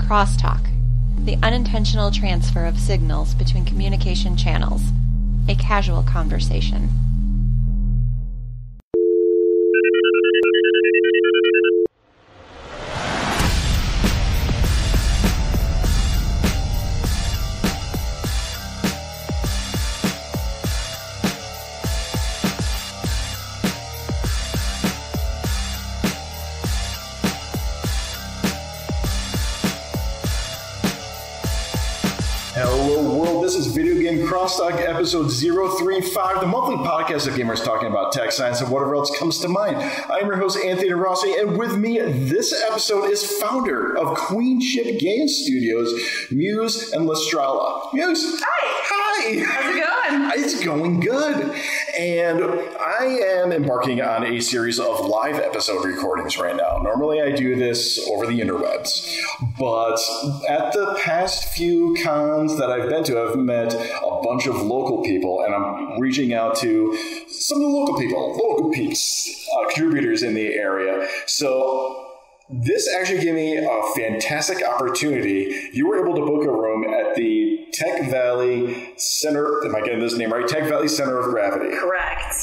Crosstalk, the unintentional transfer of signals between communication channels, a casual conversation. Hello world, this is Videogame Crosstalk episode 035, the monthly podcast of gamers talking about tech, science, and whatever else comes to mind. I'm your host, Anthony Rossi, and with me this episode is founder of Queenship Game Studios, Muse and Lystrala. Muse! Hi! How's it going? It's going good. And I am embarking on a series of live episode recordings right now. Normally I do this over the interwebs, but at the past few cons that I've been to, I've met a bunch of local people, and I'm reaching out to some of the local people, local peeps, contributors in the area. So this actually gave me a fantastic opportunity. You were able to book a room at the Tech Valley Center. Am I getting this name right? Tech Valley Center of Gravity. Correct.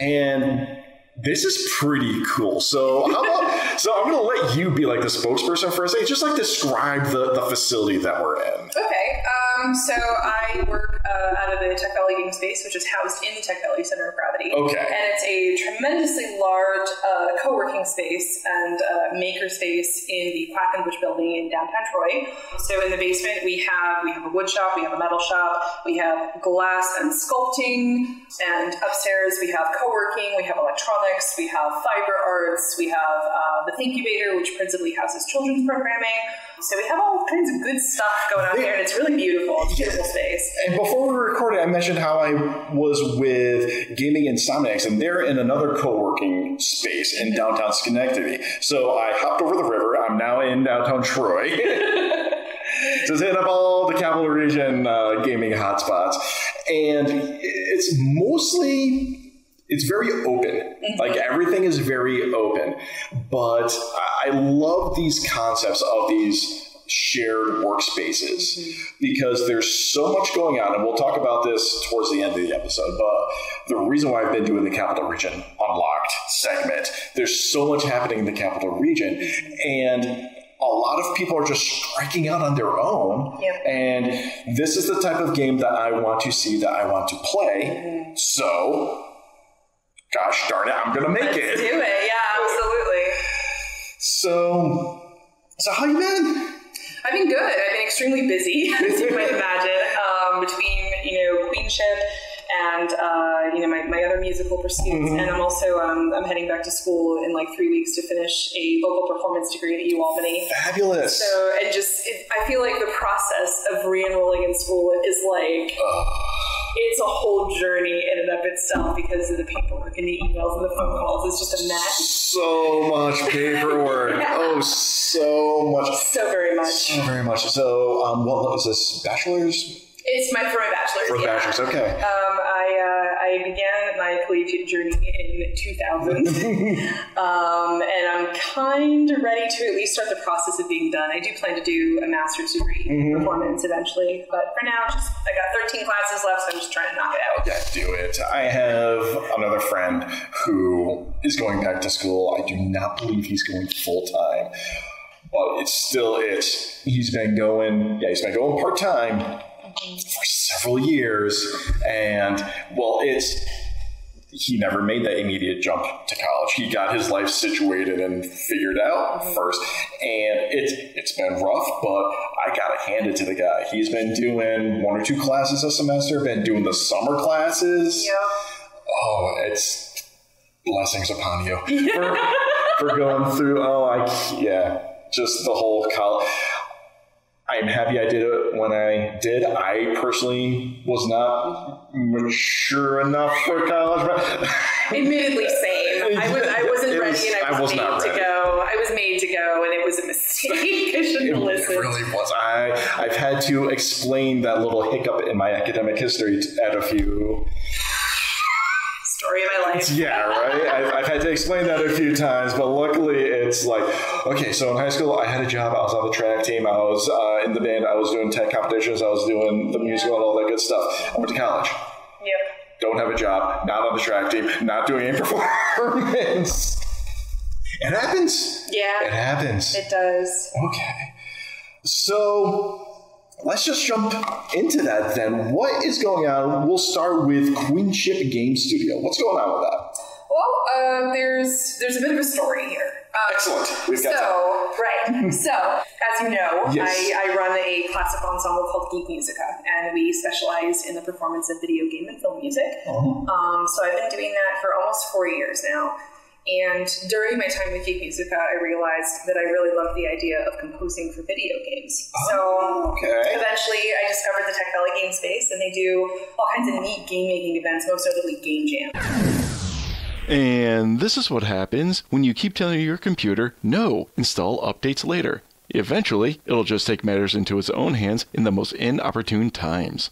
And this is pretty cool. So how about, so I'm going to let you be like the spokesperson for a second. Just like describe the facility that we're in. Okay. So I work out of the Tech Valley Game Space, which is housed in the Tech Valley Center of Gravity. Okay. And it's a tremendously large co-working space and maker space in the Quackenbush building in downtown Troy. So in the basement, we have a wood shop, we have a metal shop, we have glass and sculpting, and upstairs we have co-working, we have electronics, we have fiber arts, we have the Thinkubator, which principally houses children's programming. So we have all kinds of good stuff going on here, and it's really beautiful. It's a beautiful space. And before we recorded, I mentioned how I was with Gaming Insomniacs, and they're in another co-working space in downtown Schenectady. So I hopped over the river. I'm now in downtown Troy. Just hit up all the Capital Region gaming hotspots. And it's mostly... It's very open. Like everything is very open. But I love these concepts of these shared workspaces because there's so much going on. And we'll talk about this towards the end of the episode. But the reason why I've been doing the Capital Region Unlocked segment, there's so much happening in the Capital Region. And a lot of people are just striking out on their own. Yep. And this is the type of game that I want to see, that I want to play. So... gosh darn it, I'm going to make Let's it. do it, yeah, absolutely. So how you been? I've been good. I've been extremely busy, as you might imagine, between, Queenship and, my other musical pursuits. And I'm also, I'm heading back to school in like 3 weeks to finish a vocal performance degree at UAlbany. Fabulous. So, and I feel like the process of re-enrolling in school is like... it's a whole journey in and of itself because of the paperwork and the emails and the phone calls. It's just a mess. So much paperwork. Yeah. Oh, so much. So very much. So very much. So, what is this? Bachelor's? It's for my bachelor's. For bachelor's, okay. I began my collegiate journey in 2000, and I'm kind of ready to at least start the process of being done. I do plan to do a master's degree in performance eventually, but for now, I got 13 classes left, so I'm just trying to knock it out. Yeah, do it. I have another friend who is going back to school. I do not believe he's going full time, but he's been going part-time for several years, and he never made that immediate jump to college. He got his life situated and figured out first, and it's been rough, but I gotta hand it to the guy. He's been doing 1 or 2 classes a semester, been doing the summer classes. Yeah. Oh, it's blessings upon you for going through. Just the whole college. I'm happy I did it when I did. I personally was not mature enough for college. Admittedly, same. I wasn't ready, and I was made to go. I was made to go, and it was a mistake. I shouldn't have listened. It really was. I've had to explain that little hiccup in my academic history at a few... Story of my life. Yeah, right? I've had to explain that a few times, but luckily it's like, okay, so in high school I had a job, I was on the track team, I was in the band, I was doing tech competitions, I was doing the musical and all that good stuff. I went to college. Yep. Don't have a job, not on the track team, not doing any performance. It happens. Yeah. It happens. It does. Okay. So let's just jump into that then. What is going on? We'll start with Queenship Game Studio. What's going on with that? Well, there's a bit of a story here. Excellent. We've got time. Right. So, as you know, Yes. I run a classical ensemble called Geek Musica, and we specialize in the performance of video game and film music. Oh. So I've been doing that for almost 4 years now. And during my time with Geek Musica, I realized that I really loved the idea of composing for video games. So eventually I discovered the Tech Valley game space, and they do all kinds of neat game-making events, most notably Game Jam. And this is what happens when you keep telling your computer, no, install updates later. Eventually, it'll just take matters into its own hands in the most inopportune times.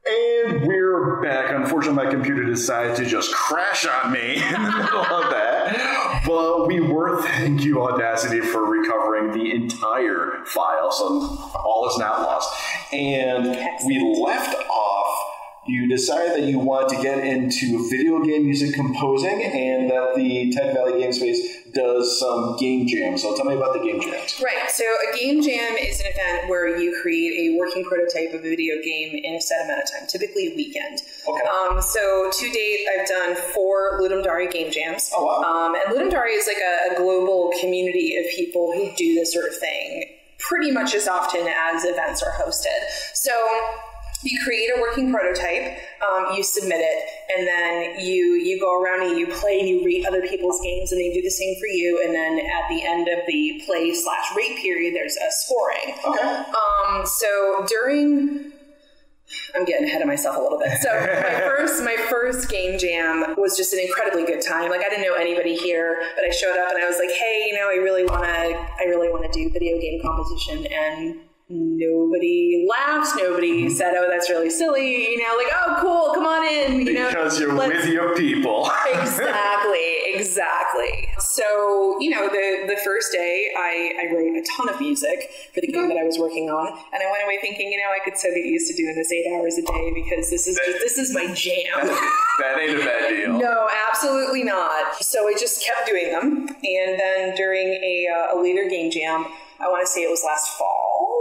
And we're back. Unfortunately, my computer decided to just crash on me in the middle of that. But we were, thank you, Audacity, for recovering the entire file, so all is not lost. And we left off, you decided that you wanted to get into video game music composing and that the Tech Valley Game Space does some game jams. So tell me about the game jams. Right. So a game jam is an event where you create a working prototype of a video game in a set amount of time, typically a weekend. Okay. So to date, I've done 4 Ludum Dare game jams. Oh, wow. And Ludum Dare is like a global community of people who do this sort of thing pretty much as often as events are hosted. So you create a working prototype, you submit it, and then you go around and you play and you rate other people's games, and they do the same for you, and then at the end of the play/rate period, there's a scoring. Okay. So I'm getting ahead of myself a little bit. So my first game jam was just an incredibly good time. Like, I didn't know anybody here, but I showed up and I was like, hey, I really want to do video game composition, and nobody laughed. Nobody said, oh, that's really silly. Like, oh, cool, come on in. Because you're with your people. Exactly. So, the first day I wrote a ton of music for the game that I was working on. And I went away thinking, I could so get used to doing this 8 hours a day because this is my jam. That ain't a bad deal. No, absolutely not. So I just kept doing them. And then during a later game jam, I want to say it was last fall.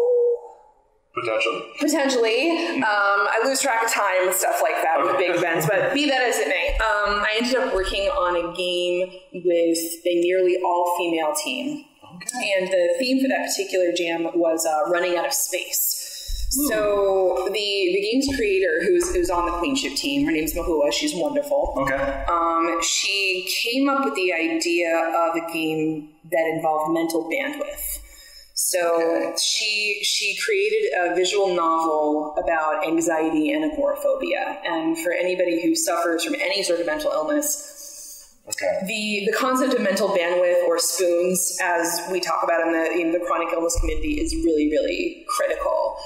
Potentially. I lose track of time and stuff like that with big events, but be that as it may. I ended up working on a game with a nearly all-female team. Okay. And the theme for that particular jam was running out of space. So the game's creator, who's on the Queenship team, her name's Mahua, she's wonderful. Okay. She came up with the idea of a game that involved mental bandwidth. So she created a visual novel about anxiety and agoraphobia. And for anybody who suffers from any sort of mental illness, the concept of mental bandwidth, or spoons, as we talk about in the chronic illness community, is really, really critical.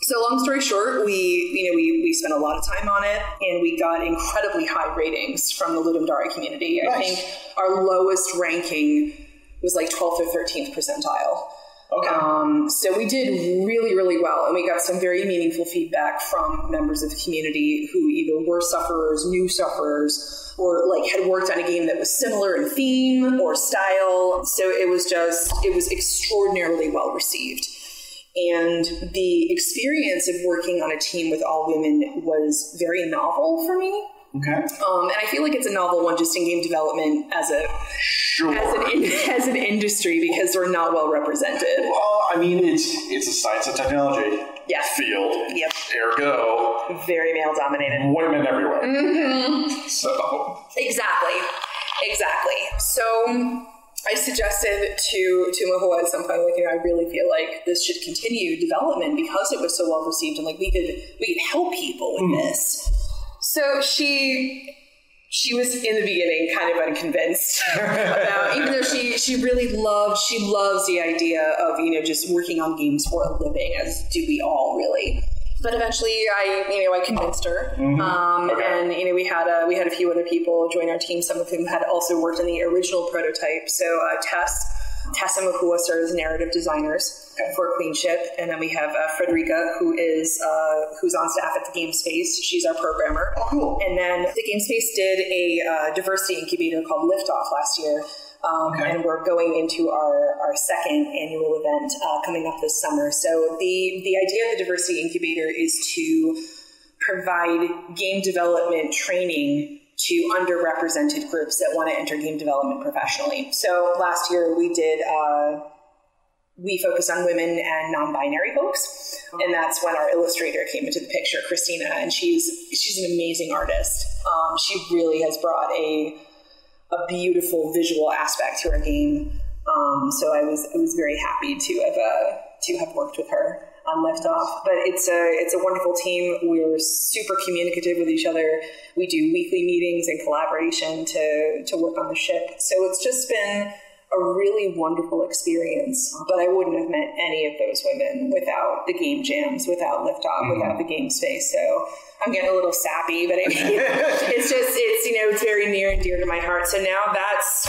So long story short, we spent a lot of time on it, and we got incredibly high ratings from the Ludum Dare community. Nice. I think our lowest ranking was like 12th or 13th percentile. Okay. So we did really, really well, and we got some very meaningful feedback from members of the community who either were sufferers, new sufferers, or had worked on a game that was similar in theme or style. So it was extraordinarily well received. And the experience of working on a team with all women was very novel for me. Okay. And I feel like it's a novel one just in game development as an industry, because we're not well represented. Well, I mean, it's a science and technology field. Yep. Ergo, very male dominated. Women everywhere. Mm-hmm. So exactly. So I suggested to Mahua at some point, I really feel like this should continue development because it was so well received, and we could help people with this. So she was in the beginning kind of unconvinced about, even though she loves the idea of, just working on games for a living, as do we all really. But eventually, I convinced her, Okay. and we had a few other people join our team. Some of whom had also worked on the original prototype. So Tess and Mahua serve as narrative designers for Queenship, and then we have Frederica, who's on staff at the Game Space. She's our programmer. Oh, cool. And then the Game Space did a diversity incubator called Liftoff last year. And we're going into our second annual event coming up this summer. So the idea of the diversity incubator is to provide game development training to underrepresented groups that want to enter game development professionally. So last year we focused on women and non-binary folks, and that's when our illustrator came into the picture, Christina, and she's an amazing artist. She really has brought a beautiful visual aspect to our game. So I was very happy to have worked with her on Liftoff. But it's a wonderful team. We're super communicative with each other. We do weekly meetings and collaboration to work on the ship. So it's just been a really wonderful experience. But I wouldn't have met any of those women without the game jams, without Liftoff, without the Game Space. So I'm getting a little sappy, but I mean, it's very near and dear to my heart. So now that's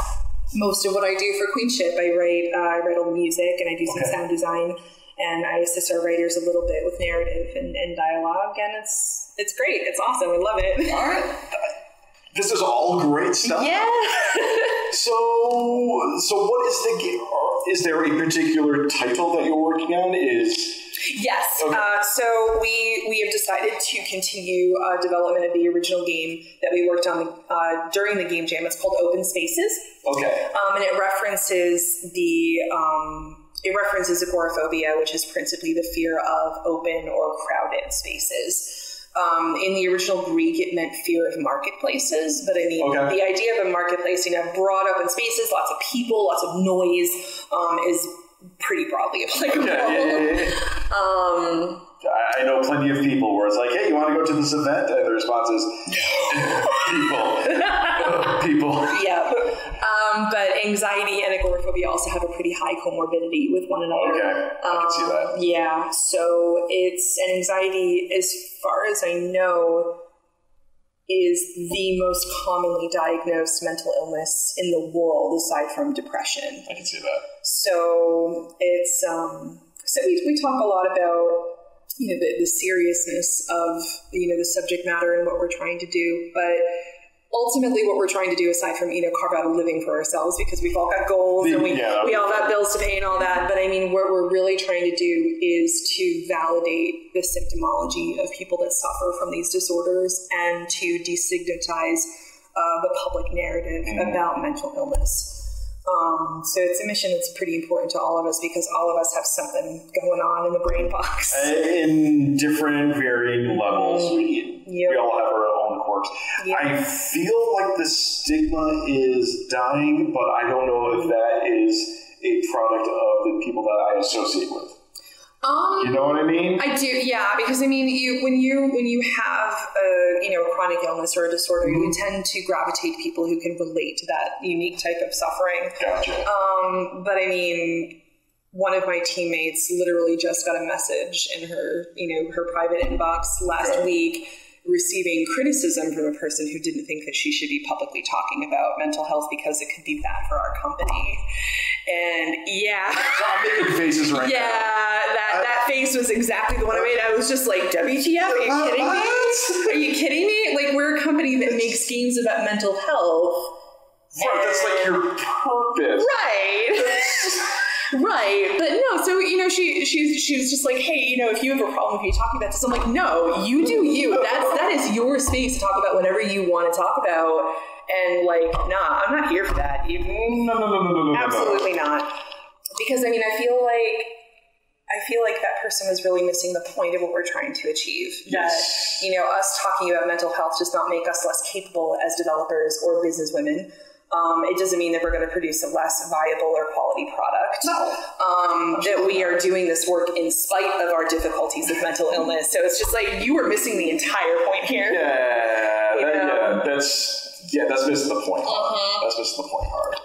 most of what I do for Queenship. I write all the music, and I do some sound design, and I assist our writers a little bit with narrative and dialogue, and it's great. It's awesome. I love it. All right. This is all great stuff. Yeah. So what is the game? Is there a particular title that you're working on? Yes. Okay. So we have decided to continue development of the original game that we worked on during the Game Jam. It's called Open Spaces. Okay. And it references agoraphobia, which is principally the fear of open or crowded spaces. In the original Greek, it meant fear of marketplaces, but I mean, the idea of a marketplace, broad open spaces, lots of people, lots of noise, is pretty broadly applicable. I know plenty of people where it's like, hey, you want to go to this event? And the response is, people. Yeah. But anxiety and agoraphobia also have a pretty high comorbidity with one another. Okay, I can see that. Yeah, so an anxiety, as far as I know, is the most commonly diagnosed mental illness in the world, aside from depression. I can see that. So it's so we talk a lot about the seriousness of the subject matter and what we're trying to do, but ultimately what we're trying to do, aside from carve out a living for ourselves, because we've all got goals and we all got bills to pay and all that, but I mean what we're really trying to do is to validate the symptomology of people that suffer from these disorders and to destigmatize the public narrative about mental illness. So it's a mission that's pretty important to all of us, because all of us have something going on in the brain box. In different varying levels. We all have our own quirks. Yep. I feel like the stigma is dying, but I don't know if that is a product of the people that I associate with. You know what I mean? I do, yeah, because I mean, when you have a chronic illness or a disorder, you tend to gravitate people who can relate to that unique type of suffering. Gotcha. But I mean, one of my teammates literally just got a message in her private inbox last week, receiving criticism from a person who didn't think that she should be publicly talking about mental health because it could be bad for our company. And yeah. So I'm making faces right now. Yeah, that face was exactly the one I made. I was just like, WTF, are you kidding me? Are you kidding me? Like, we're a company that makes games about mental health. Right, that's like your purpose. Right. Right, but no, so, she was just like, hey, if you have a problem with me talking about this, I'm like, no, you do you. That is your space to talk about whatever you want to talk about. And like, nah, I'm not here for that. No. Absolutely not. Because, I mean, I feel like that person was really missing the point of what we're trying to achieve. Yes. That, us talking about mental health does not make us less capable as developers or business women. It doesn't mean that we're going to produce a less viable or quality product. No. That we are doing this work in spite of our difficulties with mental illness. So it's just like, you are missing the entire point here. That's missing the point. That's missing the point hard.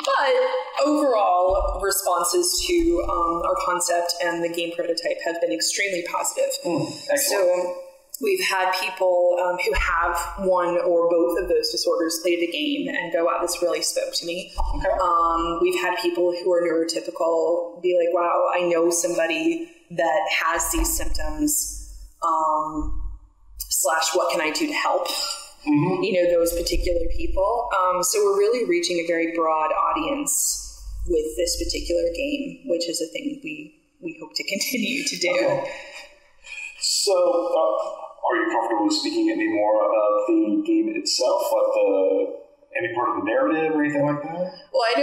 But overall, responses to our concept and the game prototype have been extremely positive. Excellent. So we've had people who have one or both of those disorders play the game and go, wow, this really spoke to me. Okay. We've had people who are neurotypical be like, wow, I know somebody that has these symptoms, / what can I do to help? Those particular people. So we're really reaching a very broad audience with this particular game, which is a thing we hope to continue to do. Okay. So, are you comfortable speaking any more about the game itself, like any part of the narrative or anything like that? Well, I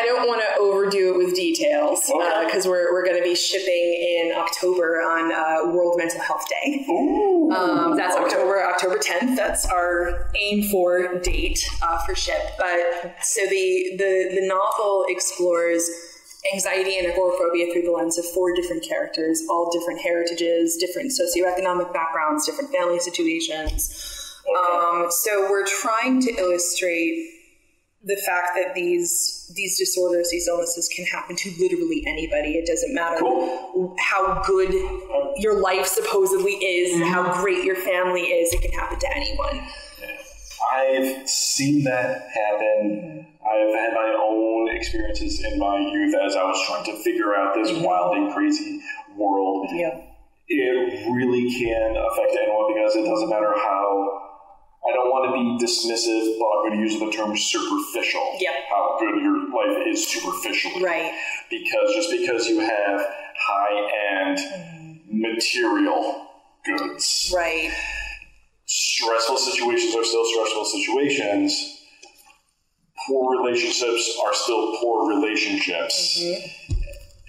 don't want to overdo it with details because we're going to be shipping in October on World Mental Health Day. Ooh, that's October 10th. That's our aim for date for ship. But so the novel explores anxiety and agoraphobia through the lens of 4 different characters, all different heritages, different socioeconomic backgrounds, different family situations. So we're trying to illustrate the fact that these disorders, these illnesses can happen to literally anybody. It doesn't matter how good your life supposedly is and how great your family is. It can happen to anyone. I've seen that happen. I've had my own experiences in my youth as I was trying to figure out this wild and crazy world. Yeah. It really can affect anyone because it doesn't matter how... I don't want to be dismissive, but I'm going to use the term superficial. Yep. How good your life is superficially. Right. Because just because you have high-end material goods. Right. Stressful situations are still stressful situations. Poor relationships are still poor relationships.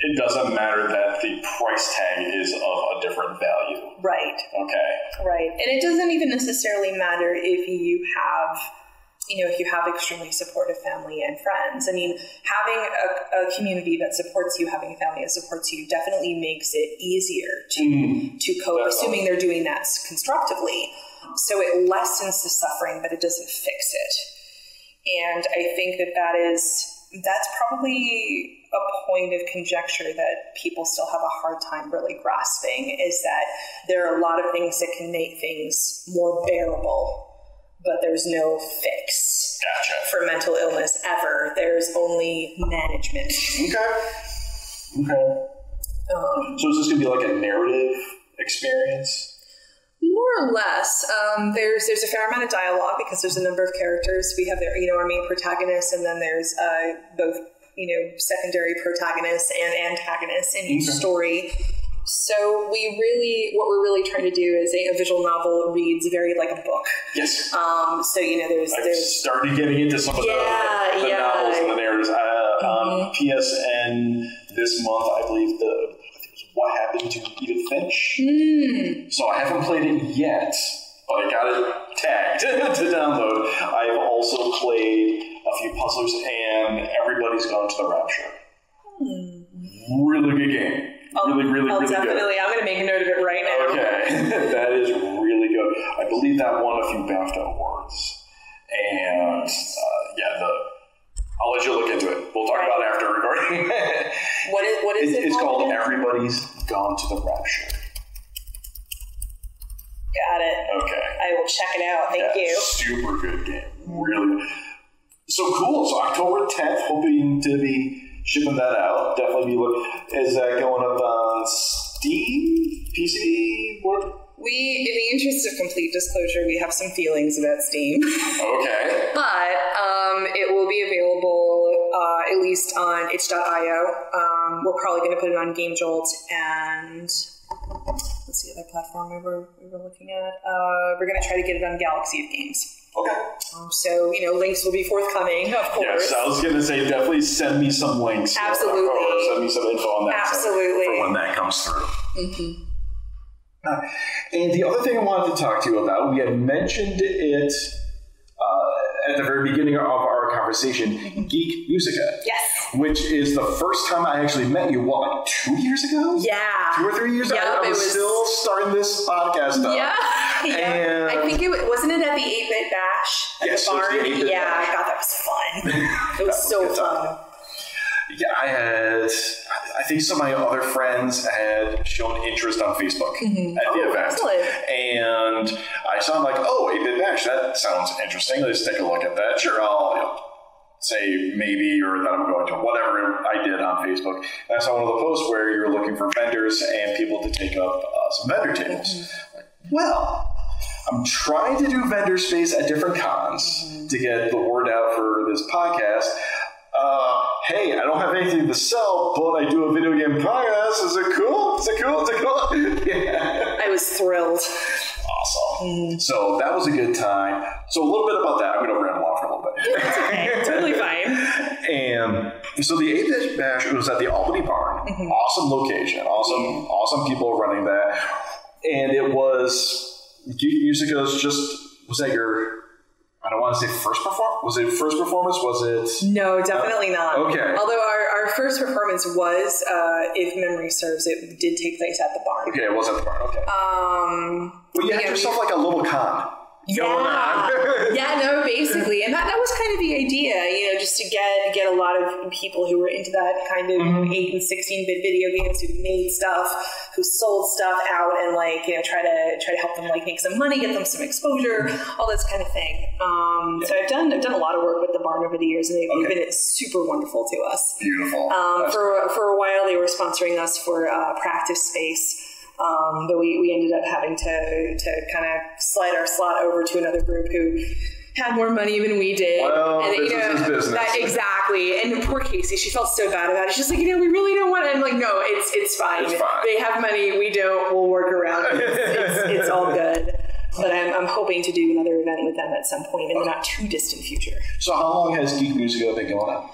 It doesn't matter that the price tag is of a different value. Right. Okay. Right. And it doesn't even necessarily matter if you have extremely supportive family and friends. I mean, having a community that supports you, having a family that supports you definitely makes it easier to cope, assuming they're doing that constructively. So it lessens the suffering, but it doesn't fix it. And I think that's probably a point of conjecture that people still have a hard time really grasping, is that there are a lot of things that can make things more bearable, but there's no fix for mental illness ever. There's only management. Okay. So is this going to be like a narrative experience? More or less. There's a fair amount of dialogue because there's a number of characters. We have our main protagonist, and then there's both secondary protagonists and antagonists in each story. So what we're really trying to do is a visual novel reads very like a book. Yes. So there's I've started getting into some of the novels and the narratives. On PSN this month, I believe What Happened to Edith Finch. So I haven't played it yet, but I got it tagged to download. I've also played a few puzzlers, and Everybody's Gone to the Rapture. Really good game. Really I'll good. I'm going to make a note of it right now. Okay, that is really good. I believe that won a few BAFTA awards. And I'll let you look into it. We'll talk about it after recording. What is it? It's called Everybody's Gone to the Rapture. Got it. Okay. I will check it out. Thank you. Super good game. Really. So cool. So October 10th, hoping to be shipping that out. Definitely be Is that going up on Steam? PC? What? In the interest of complete disclosure, we have some feelings about Steam. Okay. But it will be available at least on itch.io. We're probably going to put it on Game Jolt and what's the other platform we were looking at? We're going to try to get it on Galaxy of Games. Okay. So, links will be forthcoming, of course. Yes, I was going to say, definitely send me some links. Absolutely. Or send me some info on that. Absolutely. For when that comes through. And the other thing I wanted to talk to you about, we had mentioned it at the very beginning of our conversation, Geek Musica. Yes. Which is the first time I actually met you, like 2 years ago? Yeah. 2 or 3 years ago? I was still starting this podcast up. Yeah. And I think wasn't it at the 8-Bit Bash at the barn? It was the 8-Bit Bash. Bash. I thought that was fun. It was so fun. Yeah, I think some of my other friends had shown interest on Facebook at the event. Excellent. And I saw, I'm like, oh, 8-Bit Bash, that sounds interesting. Let's take a look at that. Sure, I'll say maybe or that I'm going to, whatever I did on Facebook. And I saw one of the posts where you're looking for vendors and people to take up some vendor tables. Like, well, I'm trying to do vendor space at different cons to get the word out for this podcast. Hey, I don't have anything to sell, but I do a video game podcast. Is it cool? Yeah. I was thrilled. Awesome. So that was a good time. So a little bit about that. I'm going to ramble on for a little bit. It's okay. Totally fine. And so the 8-Bit Bash was at the Albany Barn. Awesome location. Awesome people running that. And it was Geek Musica's was that your... I don't want to say first performance. Was it first performance? Was it? No, definitely not. Okay. Although our first performance was, if memory serves, it did take place at the barn. Okay, it was at the barn. Okay. Well, you had yourself like a little con going on. Yeah, no, basically. And that was kind of the idea, just to get a lot of people who were into that kind of 8 and 16-bit video games, who made stuff, who sold stuff out, and try to help them make some money, get them some exposure, all this kind of thing. So I've done a lot of work with the barn over the years, and they've been super wonderful to us. Beautiful. For a while, they were sponsoring us for practice space. But we ended up having to kind of slide our slot over to another group who had more money than we did. Well, and, business is business. Exactly. And poor Casey, she felt so bad about it. She's like, we really don't want it. And I'm like, no, it's fine. It's fine. They have money, we don't. We'll work around it. It's all good. But I'm hoping to do another event with them at some point in the not too distant future. So how long has Geek Musica been going on?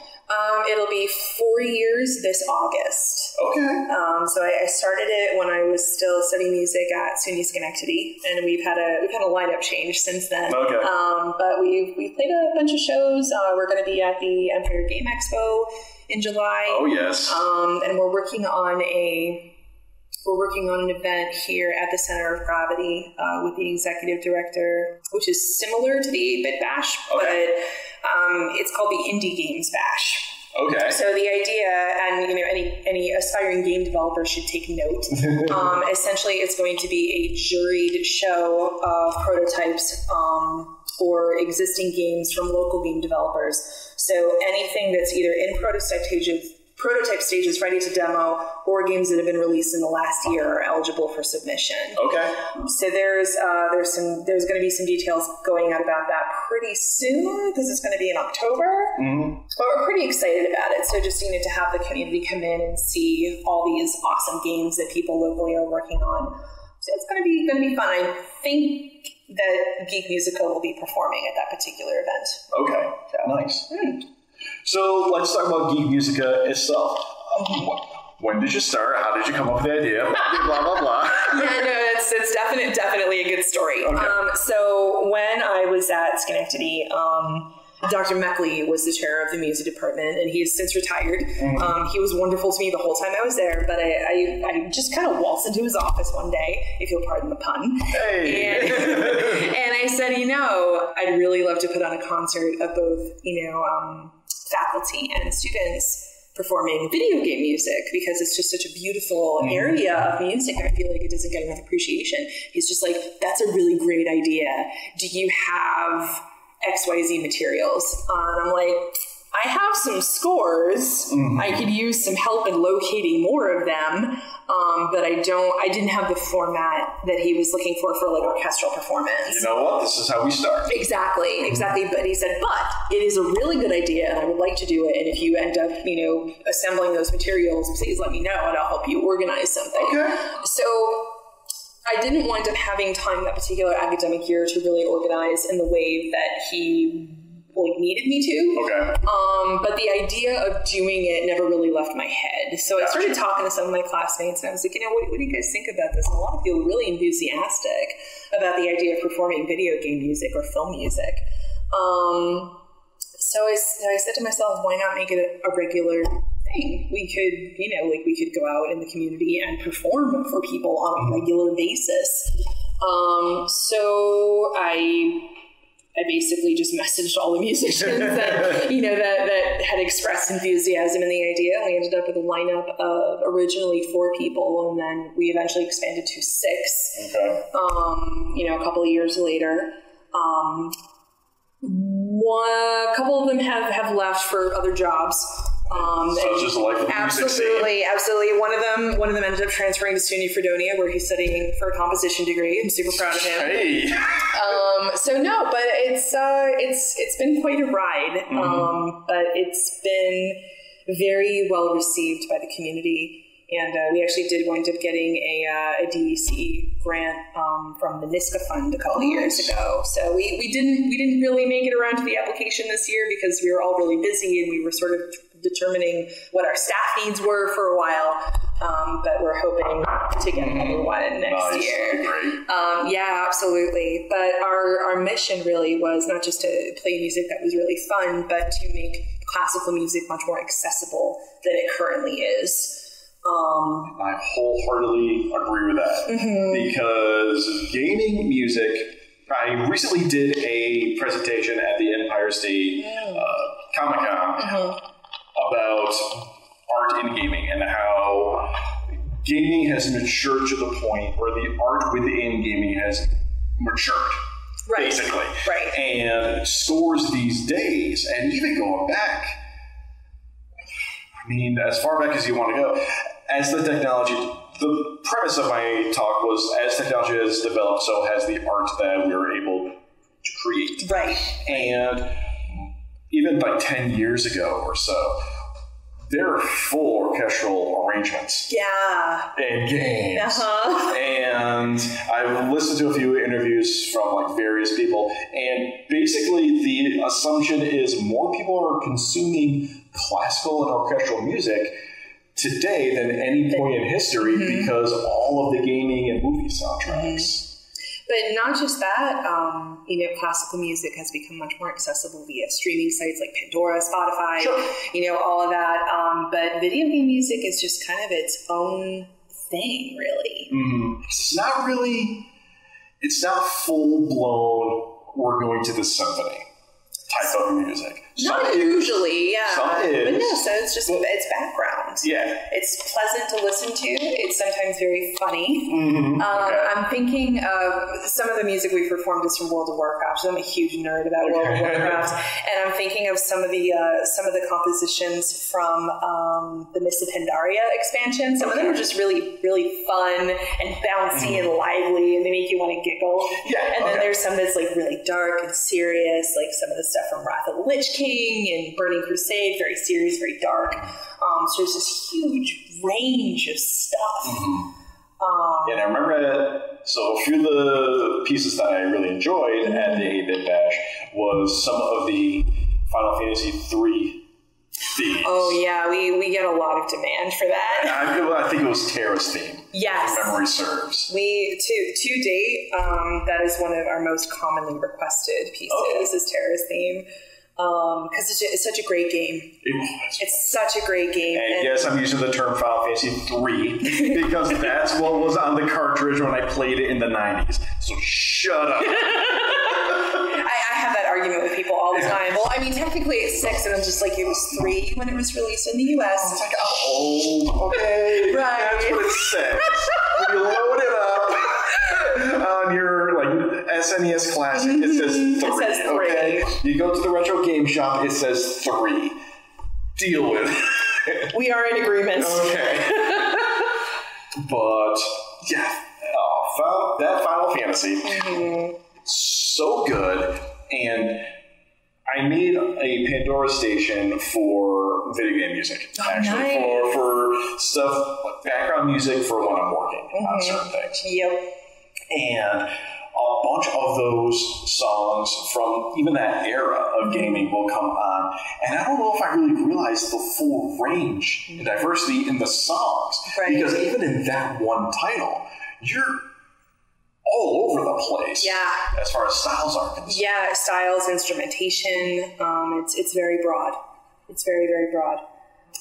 It'll be 4 years this August. Okay. So I started it when I was still studying music at SUNY Schenectady, and we've had a lineup change since then. Okay. But we've played a bunch of shows. We're going to be at the Empire Game Expo in July. Oh yes. And we're working on an event here at the Center of Gravity with the executive director, which is similar to the 8-Bit Bash, but it's called the Indie Games Bash. Okay. So the idea, and any aspiring game developer should take note. Essentially, it's going to be a juried show of prototypes or existing games from local game developers. So anything that's either in prototype stages ready to demo, or games that have been released in the last year are eligible for submission. Okay. So there's going to be some details going out about that pretty soon, because it's going to be in October. But we're pretty excited about it. So just to have the community come in and see all these awesome games that people locally are working on. So it's going to be fun. I think that Geek Musica will be performing at that particular event. Okay. Nice. So let's talk about Geek Musica itself. When did you start? How did you come up with the idea? Blah, blah, blah. Yeah, no, it's definitely a good story. Okay. So when I was at Schenectady, Dr. Meckley was the chair of the music department, and he has since retired. He was wonderful to me the whole time I was there, but I just kind of waltzed into his office one day, if you'll pardon the pun. Hey. And I said, I'd really love to put on a concert of both, faculty and students performing video game music, because it's just such a beautiful area of music, and I feel like it doesn't get enough appreciation. He's just like, that's a really great idea. Do you have XYZ materials? And I'm like, I have some scores. I could use some help in locating more of them, but I didn't have the format that he was looking for orchestral performance. You know what? This is how we start. Exactly. But he said, but it is a really good idea, and I would like to do it. And if you end up, assembling those materials, please let me know, and I'll help you organize something. Okay. So I didn't wind up having time that particular academic year to really organize in the way that he needed me to. Okay. But the idea of doing it never really left my head. So I started talking to some of my classmates, and I was like, what do you guys think about this? And a lot of people were really enthusiastic about the idea of performing video game music or film music. So I said to myself, why not make it a regular thing? We could, we could go out in the community and perform for people on a regular basis. So I I basically just messaged all the musicians that, that had expressed enthusiasm in the idea. And we ended up with a lineup of originally 4 people, and then we eventually expanded to 6. Okay. A couple of years later. A couple of them have left for other jobs. So just like the music scene. Absolutely. One of them ended up transferring to SUNY Fredonia, where he's studying for a composition degree. I'm super proud of him. Hey. So no, but it's been quite a ride. But it's been very well received by the community. And we actually did wind up getting a DEC grant from the NISCA Fund a couple of years ago. So we didn't really make it around to the application this year because we were all really busy and we were sort of determining what our staff needs were for a while. But we're hoping to get another one next year. Great. Yeah, absolutely. But our mission really was not just to play music that was really fun, but to make classical music much more accessible than it currently is. I wholeheartedly agree with that because gaming music, I recently did a presentation at the Empire State Comic-Con about art in gaming and how gaming has matured to the point where the art within gaming has matured. Right. Basically. Right. And scores these days, and even going back, I mean, as far back as you want to go, as the premise of my talk was, as technology has developed, so has the art that we were able to create. Right. And even like 10 years ago or so, there are full orchestral arrangements. Yeah. In games. And I've listened to a few interviews from like various people, and basically the assumption is more people are consuming classical and orchestral music today than any point in history because all of the gaming and movie soundtracks. But not just that, classical music has become much more accessible via streaming sites like Pandora, Spotify, all of that. But video game music is just kind of its own thing, really. It's not full blown, we're going to the symphony type of music. Not usually, yeah. Some is. But no, so it's background. Yeah. It's pleasant to listen to. It's sometimes very funny. Okay. I'm thinking of some of the music we performed is from World of Warcraft. So I'm a huge nerd about World of Warcraft, and I'm thinking of some of the compositions from the Mists of Pandaria expansion. Some of them are just really, really fun and bouncy and lively, and they make you want to giggle. Yeah. And then there's some that's like really dark and serious, like some of the stuff from Wrath of the Lich King and Burning Crusade, very serious, very dark. So there's this huge range of stuff. And I remember so a few of the pieces that I really enjoyed at the 8-Bit Bash was some of the Final Fantasy III themes. Oh yeah, we get a lot of demand for that. I think it was Terra's theme. Yes. If memory serves. We to date, that is one of our most commonly requested pieces is Terra's theme. Because it's such a great game. It's such a great game. And yes, I'm using the term Final Fantasy III because that's what was on the cartridge when I played it in the 90s. So shut up. I have that argument with people all the time. Well, I mean, technically it's 6, and I'm just like, it was 3 when it was released in the US. It's like, okay. Right. That's what it says. When you load it up on your SNES Classic, it says 3. It says 3. Okay? You go to the retro game shop, it says 3. Deal with it. We are in agreement. Okay. But, yeah. That Final Fantasy, so good. And I made a Pandora station for video game music. Nice. For stuff, like background music for when I'm working on certain things. Yep. And a bunch of those songs from even that era of gaming will come on. And I don't know if I really realized the full range and diversity in the songs. Right. Because even in that one title, you're all over the place. Yeah. As far as styles are concerned. Yeah, styles, instrumentation. It's very broad. It's very, very broad.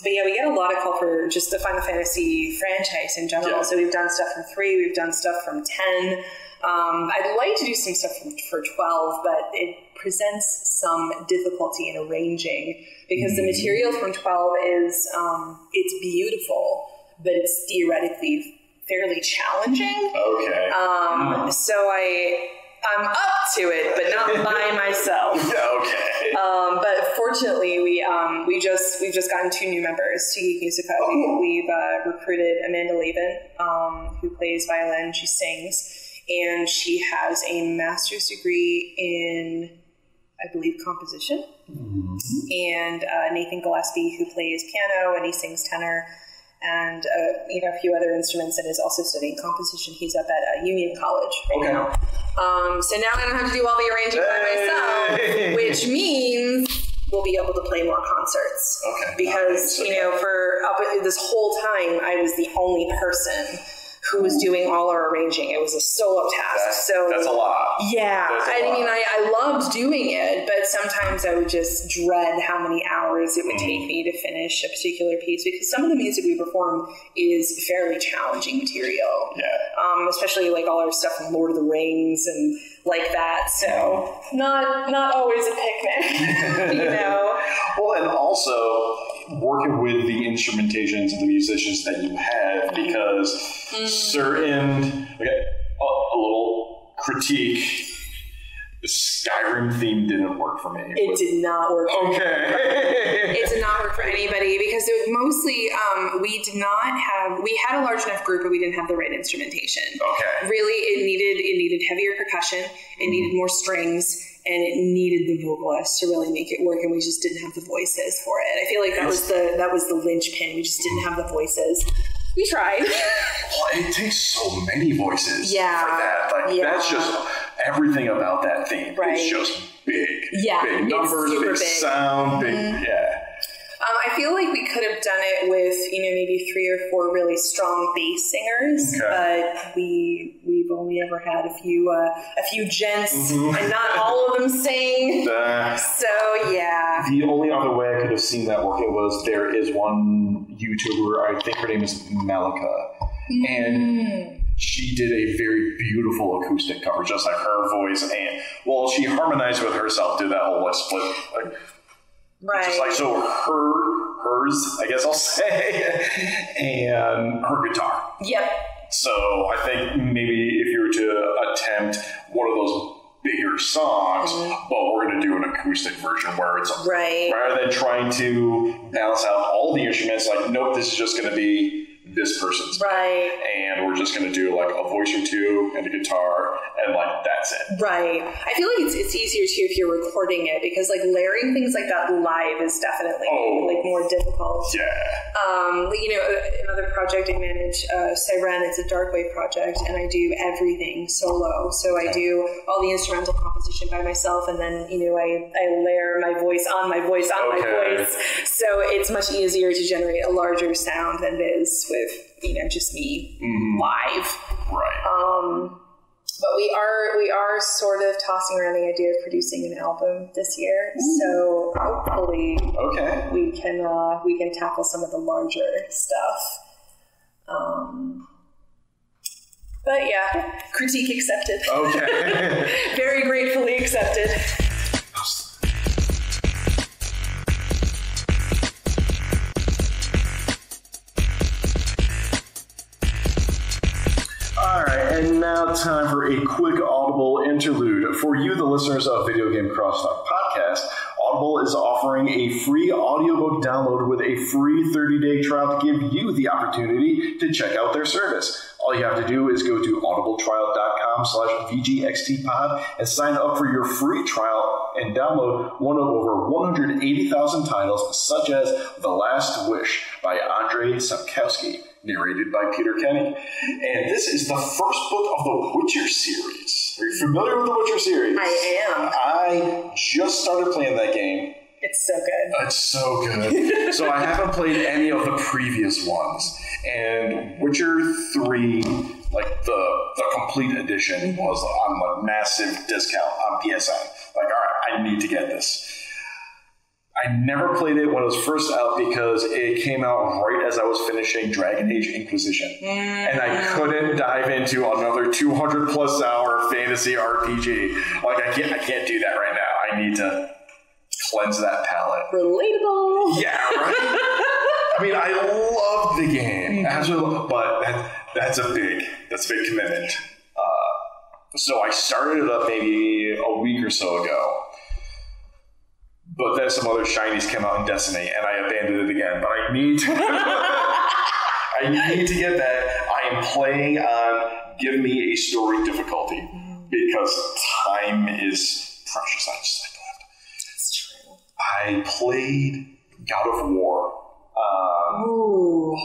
But yeah, we get a lot of call for just the Final Fantasy franchise in general. So we've done stuff from 3, we've done stuff from 10. I'd like to do some stuff for 12, but it presents some difficulty in arranging because the material from 12 is, it's beautiful, but it's theoretically fairly challenging. Okay. So I'm up to it, but not by myself. Okay. But fortunately, we've just gotten 2 new members to Geek Musica. We've recruited Amanda Lavin, who plays violin. She sings, and she has a master's degree in, I believe, composition. And Nathan Gillespie, who plays piano and he sings tenor. And a few other instruments, and is also studying composition. He's up at Union College right now. So now I don't have to do all the arranging by myself, which means we'll be able to play more concerts. Okay. Because for this whole time, I was the only person who was doing all our arranging. It was a solo task. That's a lot. Yeah. I loved doing it, but sometimes I would just dread how many hours it would take me to finish a particular piece, because some of the music we perform is fairly challenging material. Yeah. Especially like all our stuff from Lord of the Rings and like that. So not always a picnic, Well, and also working with the instrumentations and the musicians that you have, because a little critique, the Skyrim theme didn't work for me. It did not work for me. It did not work for anybody, because it was mostly, we had a large enough group, but we didn't have the right instrumentation. Okay. Really, it needed heavier percussion, it needed more strings, and it needed the vocalists to really make it work, and we just didn't have the voices for it. I feel like that was the linchpin. We just didn't have the voices. We tried. Well, it takes so many voices for that. That's just everything about that theme. Right. It's just big. Yeah. Big numbers, big sound, big, I feel like we could have done it with, maybe 3 or 4 really strong bass singers, but we've only ever had a few gents, and not all of them sing. So yeah. The only other way I could have seen that working was there is one YouTuber, I think her name is Malika, and she did a very beautiful acoustic cover, just like her voice, and she harmonized with herself, did that whole split. Right. Just like, so hers, I guess I'll say, and her guitar. Yep. So I think maybe if you were to attempt one of those bigger songs, but we're going to do an acoustic version where it's rather than trying to balance out all the instruments, like, nope, this is just going to be this person's and we're just going to do like a voice or 2 and a guitar, and like that's it. Right. I feel like it's easier too if you're recording it, because like layering things like that live is definitely like more difficult. Another project I manage, Siren, it's a dark wave project, and I do everything solo. So I do all the instrumental composition by myself, and then I layer my voice on my voice on my voice. So it's much easier to generate a larger sound than it is with just me live. Right. But we are sort of tossing around the idea of producing an album this year. So hopefully we can tackle some of the larger stuff. But yeah, critique accepted. Okay. Very gratefully accepted. And now time for a quick Audible interlude. For you, the listeners of Videogame Crosstalk podcast, Audible is offering a free audiobook download with a free 30-day trial to give you the opportunity to check out their service. All you have to do is go to audibletrial.com/VGXTpod and sign up for your free trial and download one of over 180,000 titles, such as The Last Wish by Andrzej Sapkowski, narrated by Peter Kenny. And this is the first book of the Witcher series. Are you familiar with the Witcher series? I am. I just started playing that game. It's so good. It's so good. So I haven't played any of the previous ones. And Witcher 3, like the complete edition, was on a massive discount on PSN. Like, all right, I need to get this. I never played it when it was first out because it came out right as I was finishing Dragon Age Inquisition. And I couldn't dive into another 200 plus hour fantasy RPG. Like, I can't do that right now. I need to cleanse that palate. Relatable. Yeah, right? I mean, I love the game. Absolutely. But that's a big commitment. So I started it up maybe a week or so ago. But then some other shinies came out in Destiny, and I abandoned it again. But I need to, get back. I am playing on Give Me a Story difficulty because time is precious. That's true. I played God of War. Ooh,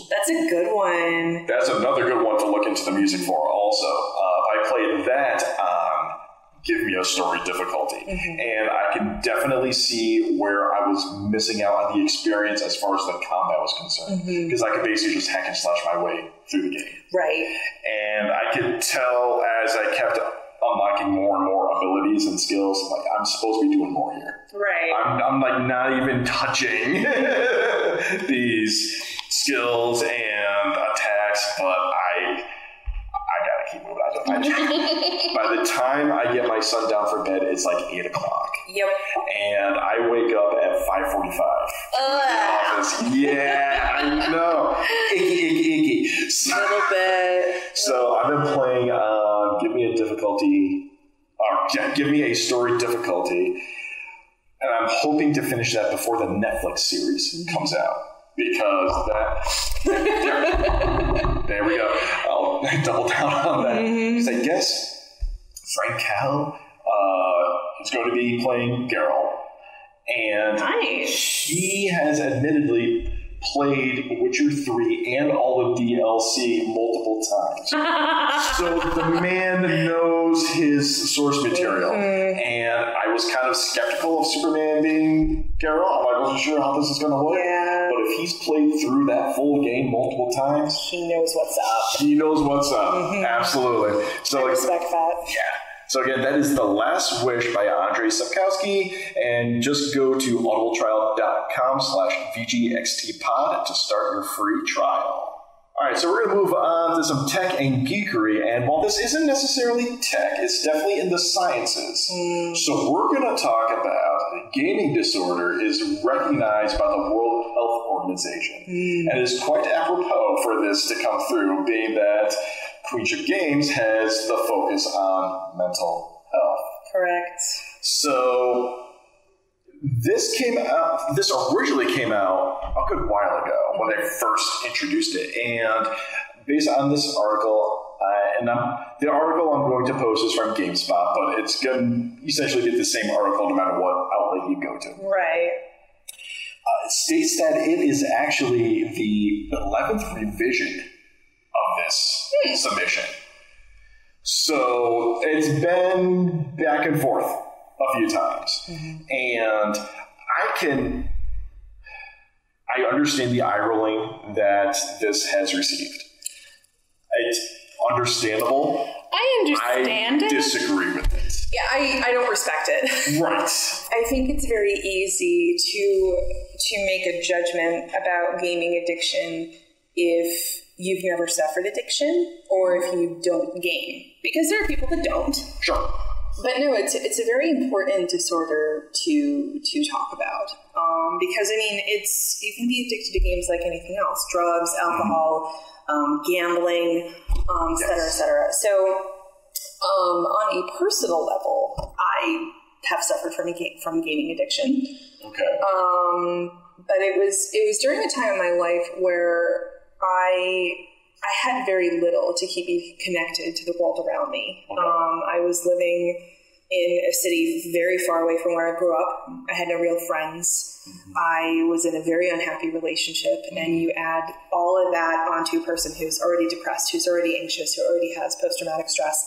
that's a good one. That's another good one to look into the music for. Also, I played that on Give Me a Story difficulty. And I can definitely see where I was missing out on the experience as far as the combat was concerned. Because I could basically just hack and slash my way through the game. Right. And I could tell as I kept unlocking more and more abilities and skills, like, I'm supposed to be doing more here. Right. I'm like not even touching these skills and attacks, but I gotta keep moving. By the time I get my son down for bed, it's like 8 o'clock. Yep. And I wake up at 5:45. Yeah, I know. Icky. A little bit. So I've been playing Give Me a Story difficulty, and I'm hoping to finish that before the Netflix series comes out. Because there we go. I'll double down on that. Because I guess Frank Cal is going to be playing Geralt. And he has admittedly played Witcher 3 and all of DLC multiple times. So the man knows his source material. And I was kind of skeptical of Superman being Geralt. I wasn't sure how this is going to look. Yeah. But if he's played through that full game multiple times, he knows what's up. Absolutely. So I respect that. Yeah. So again, that is The Last Wish by Andrei Sapkowski, and just go to audibletrial.com/VGXTpod to start your free trial. All right, so we're going to move on to some tech and geekery, and while this isn't necessarily tech, it's definitely in the sciences. So we're going to talk about gaming disorder is recognized by the World Health Organization, and it's quite apropos for this to come through, being that Queenship Games has the focus on mental health. Correct. So this originally came out a good while ago when they first introduced it. And based on this article, the article I'm going to post is from GameSpot, but it's going to essentially get the same article no matter what outlet you go to. Right. It states that it is actually the 11th revision of this submission. So it's been back and forth a few times. And I understand the eye rolling that this has received. It's understandable. I understand I disagree with it. Yeah, I don't respect it. Right. I think it's very easy to make a judgment about gaming addiction if you've never suffered addiction or if you don't game. Because there are people that don't. Sure. But no, it's a very important disorder to talk about. Because, I mean, you can be addicted to games like anything else. Drugs, alcohol, gambling, et cetera, et cetera. So, on a personal level, I have suffered from gaming addiction. Okay. But it was during a time in my life where I had very little to keep me connected to the world around me. Okay. I was living in a city very far away from where I grew up. I had no real friends. I was in a very unhappy relationship, and you add all of that onto a person who's already depressed, who's already anxious, who already has post-traumatic stress.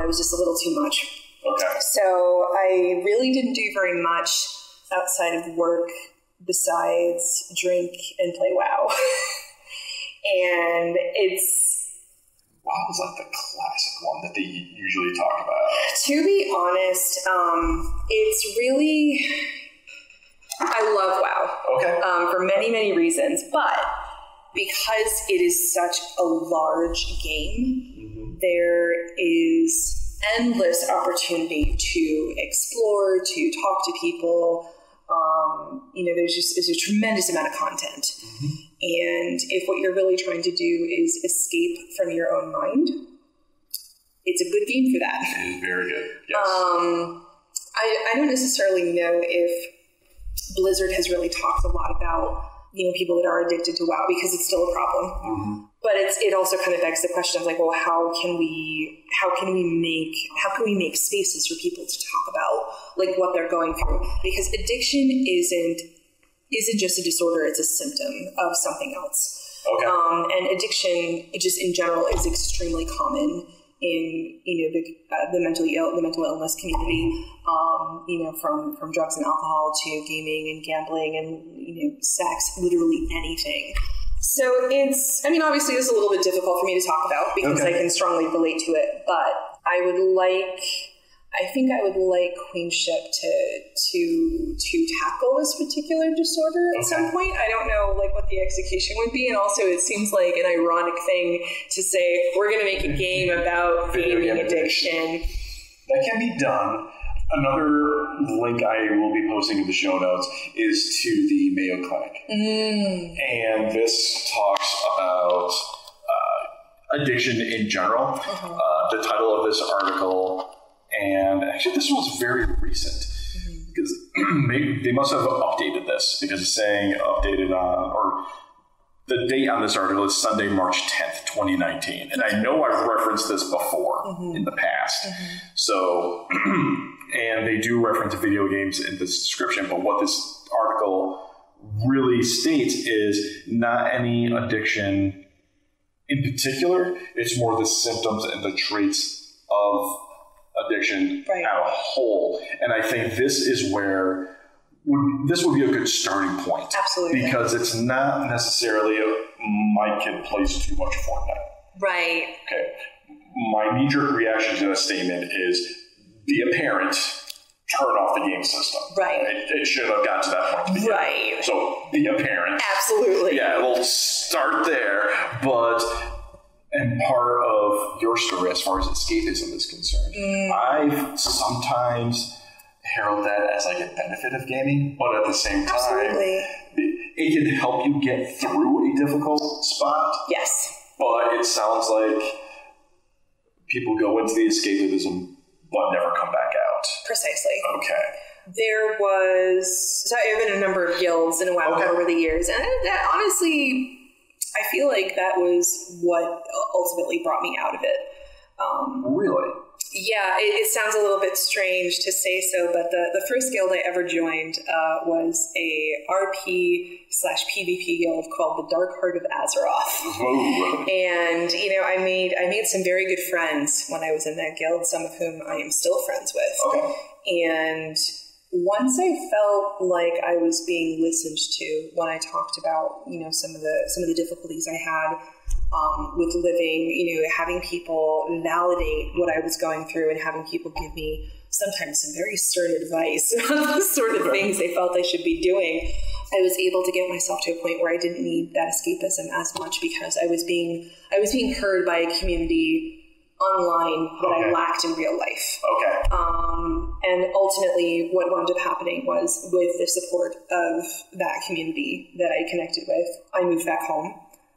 It was just a little too much. Okay. So I really didn't do very much outside of work besides drink and play WoW. And WoW is like the classic one that they usually talk about. To be honest, it's really... I love WoW. Okay. For many, many reasons, but because it is such a large game, there is endless opportunity to explore, to talk to people. There's a tremendous amount of content. And if what you're really trying to do is escape from your own mind, it's a good game for that. It is very good. Yes. I don't necessarily know if Blizzard has really talked a lot about people that are addicted to WoW, because it's still a problem. But it also kind of begs the question of like, well, how can we make spaces for people to talk about like what they're going through? Because addiction isn't just a disorder; it's a symptom of something else. Okay. And addiction, just in general, is extremely common in the mental illness community. From drugs and alcohol to gaming and gambling and sex, literally anything. So obviously it's a little bit difficult for me to talk about because I can strongly relate to it, but I think I would like Queenship to tackle this particular disorder at some point. I don't know what the execution would be, and also it seems like an ironic thing to say we're going to make a game about gaming addiction. That can be done. Another link I will be posting in the show notes is to the Mayo Clinic. And this talks about addiction in general. The title of this article, and actually this was very recent, because they must have updated this, because it's saying updated on, or the date on this article is Sunday, March 10th, 2019. And I know I've referenced this before in the past. So, and they do reference video games in the description, but what this article really states is not any addiction in particular. It's more the symptoms and the traits of addiction as a whole. And I think this is where this would be a good starting point. Absolutely. Because it's not necessarily my kid plays too much Fortnite. Right. Okay. My knee-jerk reaction to that statement is be a parent, turn off the game system. Right. It should have gotten to that point. Right. So be a parent. Absolutely. Yeah, we'll start there. And part of your story as far as escapism is concerned, I've sometimes herald that as like a benefit of gaming, but at the same time, it can help you get through a difficult spot. Yes. But it sounds like people go into the escapism but never come back out. Precisely. Okay. I've been in a number of guilds in WoW over the years, and that honestly, I feel like that was what ultimately brought me out of it. Really? Yeah, it sounds a little bit strange to say so, but the first guild I ever joined was a RP/PvP guild called the Dark Heart of Azeroth. Oh. And I made some very good friends when I was in that guild, some of whom I am still friends with. Okay. And once I felt like I was being listened to when I talked about some of the difficulties I had with living, having people validate what I was going through and having people give me sometimes some very stern advice about the sort of things they felt I should be doing, I was able to get myself to a point where I didn't need that escapism as much, because I was being heard by a community online that I lacked in real life. Okay. And ultimately what wound up happening was, with the support of that community that I connected with, I moved back home.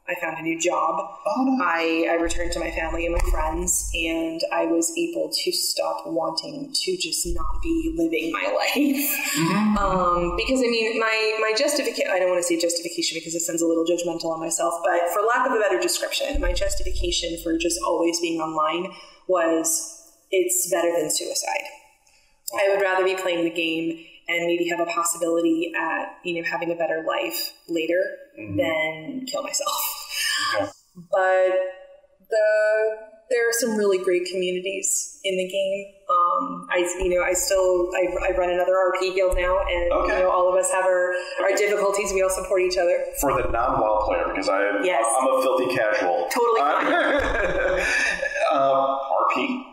I found a new job. Oh, nice. I returned to my family and my friends, and I was able to stop wanting to just not be living my life. Because my justification, I don't want to say justification because it sounds a little judgmental on myself, but for lack of a better description, my justification for just always being online was, it's better than suicide. I would rather be playing the game and maybe have a possibility at, having a better life later than kill myself. Okay. But there are some really great communities in the game. I run another RP guild now, and all of us have our difficulties. We all support each other. For the non-WoW player, because I'm a filthy casual. Totally fine. RP?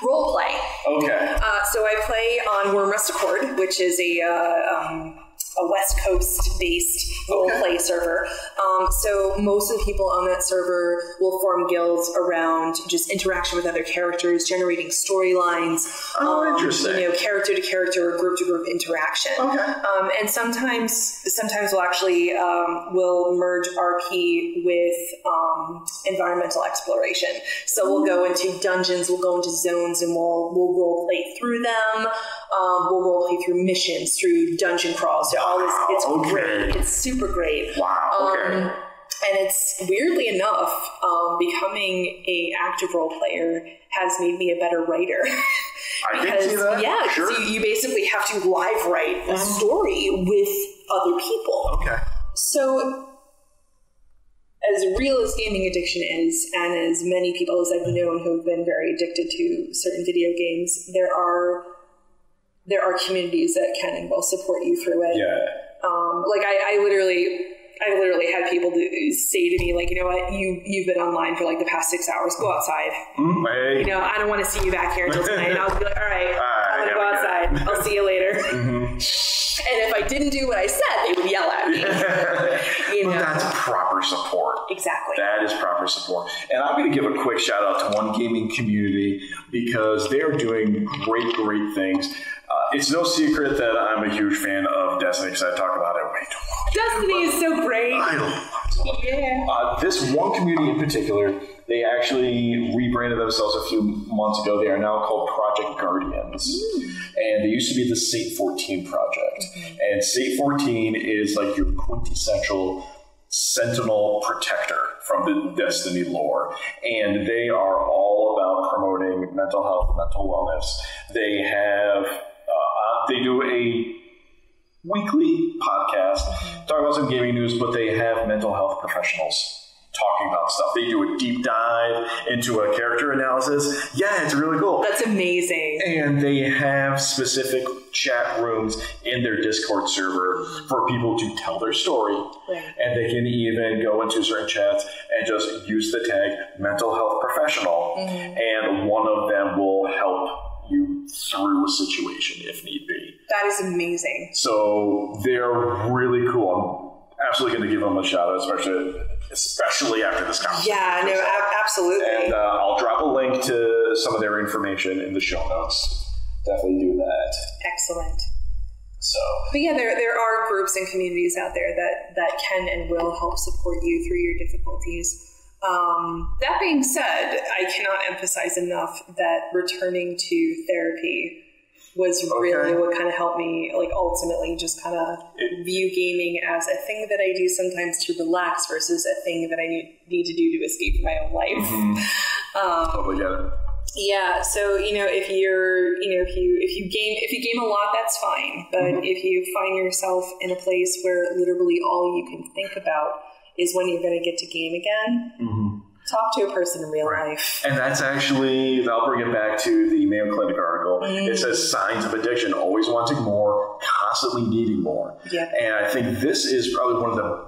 Role play. Okay. So I play on Worm Rust Accord, which is a West Coast-based role-play server. So most of the people on that server will form guilds around just interaction with other characters, generating storylines. Interesting. Character-to-character or group-to-group interaction. Okay. And sometimes we'll actually will merge RP with environmental exploration. So we'll go into dungeons, we'll go into zones, and we'll role-play through them. We'll role-play through missions, through dungeon crawls. So all this, it's great. It's super great. Wow. Okay. And it's weirdly enough, becoming a active role player has made me a better writer. I can see that. Yeah, because sure. you basically have to live write a story with other people. Okay. So, as real as gaming addiction is, and as many people as I've known who have been very addicted to certain video games, there are communities that can and will support you through it. Yeah. Like I literally had people say to me, like, you know what, you've been online for like the past 6 hours. Go outside. Hey. You know, I don't want to see you back here until tonight. And I'll be like, all right, I'm gonna go outside. I'll see you later. And if I didn't do what I said, they would yell at me. Well, that's proper support. Exactly. That is proper support. And I'm going to give a quick shout out to One Gaming Community because they're doing great things. It's no secret that I'm a huge fan of Destiny because I talk about it way too much. Destiny is so great. I love it. Yeah. This one community in particular, they actually rebranded themselves a few months ago. They are now called Project Guardians. And they used to be the Sate 14 project. And Sate 14 is like your quintessential Sentinel protector from the Destiny lore. And they are all about promoting mental health, mental wellness. They have, they do a weekly podcast, talk about some gaming news, but they have mental health professionals talking about stuff. They do a deep dive into a character analysis. Yeah, it's really cool. That's amazing. And they have specific chat rooms in their Discord server for people to tell their story. Right. And they can even go into certain chats and just use the tag mental health professional. And one of them will help you through a situation if need be. That is amazing. So they're really cool. I'm absolutely going to give them a shout out, especially after this conversation. Yeah, no, absolutely. And I'll drop a link to some of their information in the show notes. Definitely do that. Excellent. So, but yeah, there are groups and communities out there that can and will help support you through your difficulties. That being said, I cannot emphasize enough that returning to therapy was really what kind of helped me, like, ultimately just kind of view gaming as a thing that I do sometimes to relax versus a thing that I need to do to escape from my own life. Totally get it. Yeah, so if you game a lot, that's fine. But if you find yourself in a place where literally all you can think about is when you're going to get to game again, talk to a person in real life. And that's actually, I'll bring it back to the Mayo Clinic article. It says signs of addiction: always wanting more, constantly needing more. Yeah. And I think this is probably one of the,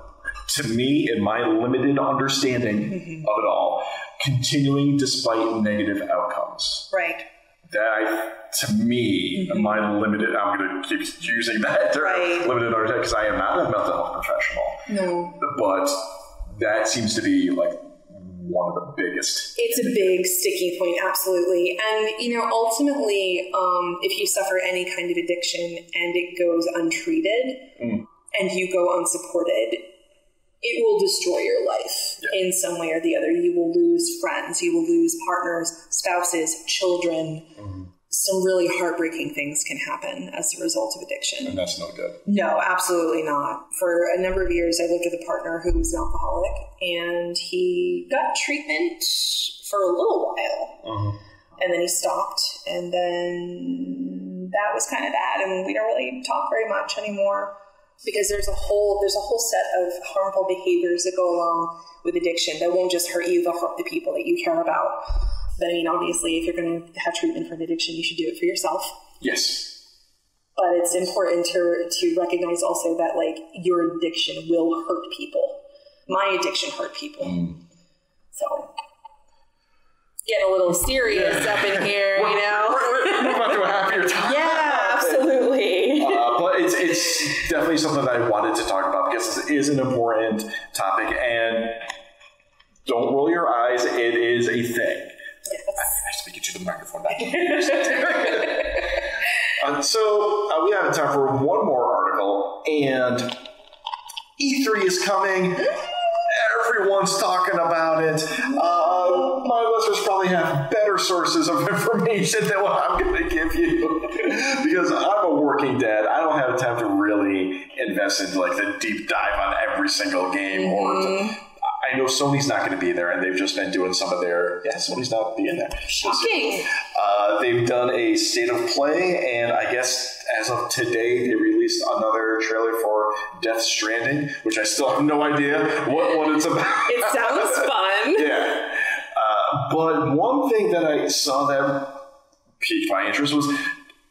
to me, in my limited understanding of it all, continuing despite negative outcomes. Right. That, to me, my limited, I'm going to keep using that term, limited understanding, because I am not a mental health professional. No. But that seems to be like one of the biggest. It's a big sticking point, absolutely. And, ultimately, if you suffer any kind of addiction and it goes untreated and you go unsupported, it will destroy your life in some way or the other. You will lose friends, you will lose partners, spouses, children. Some really heartbreaking things can happen as a result of addiction. And that's no good. No, absolutely not. For a number of years, I lived with a partner who was an alcoholic, and he got treatment for a little while. And then he stopped, and then that was kind of bad, and we don't really talk very much anymore. Because there's a whole set of harmful behaviors that go along with addiction that won't just hurt you, they'll hurt the people that you care about. But I mean, obviously, if you're going to have treatment for an addiction, you should do it for yourself. Yes. But it's important to recognize also that, like, your addiction will hurt people. My addiction hurt people. So, getting a little serious up in here, We're about to a happier time. Yeah, absolutely. But it's is definitely something that I wanted to talk about because it is an important topic, and don't roll your eyes, it is a thing. I speak it to the microphone now. So we have time for one more article, and E3 is coming. Everyone's talking about it. My listeners probably have better sources of information than what I'm going to give you because I'm a working dad. I don't have time to really invest in like the deep dive on every single game. I know Sony's not going to be there, and they've just been doing some of their... Yeah, Sony's not being there. Shocking. They've done a state of play, and I guess as of today, they released another trailer for Death Stranding, which I still have no idea what it's about. It sounds fun. Yeah. But one thing that I saw that piqued my interest was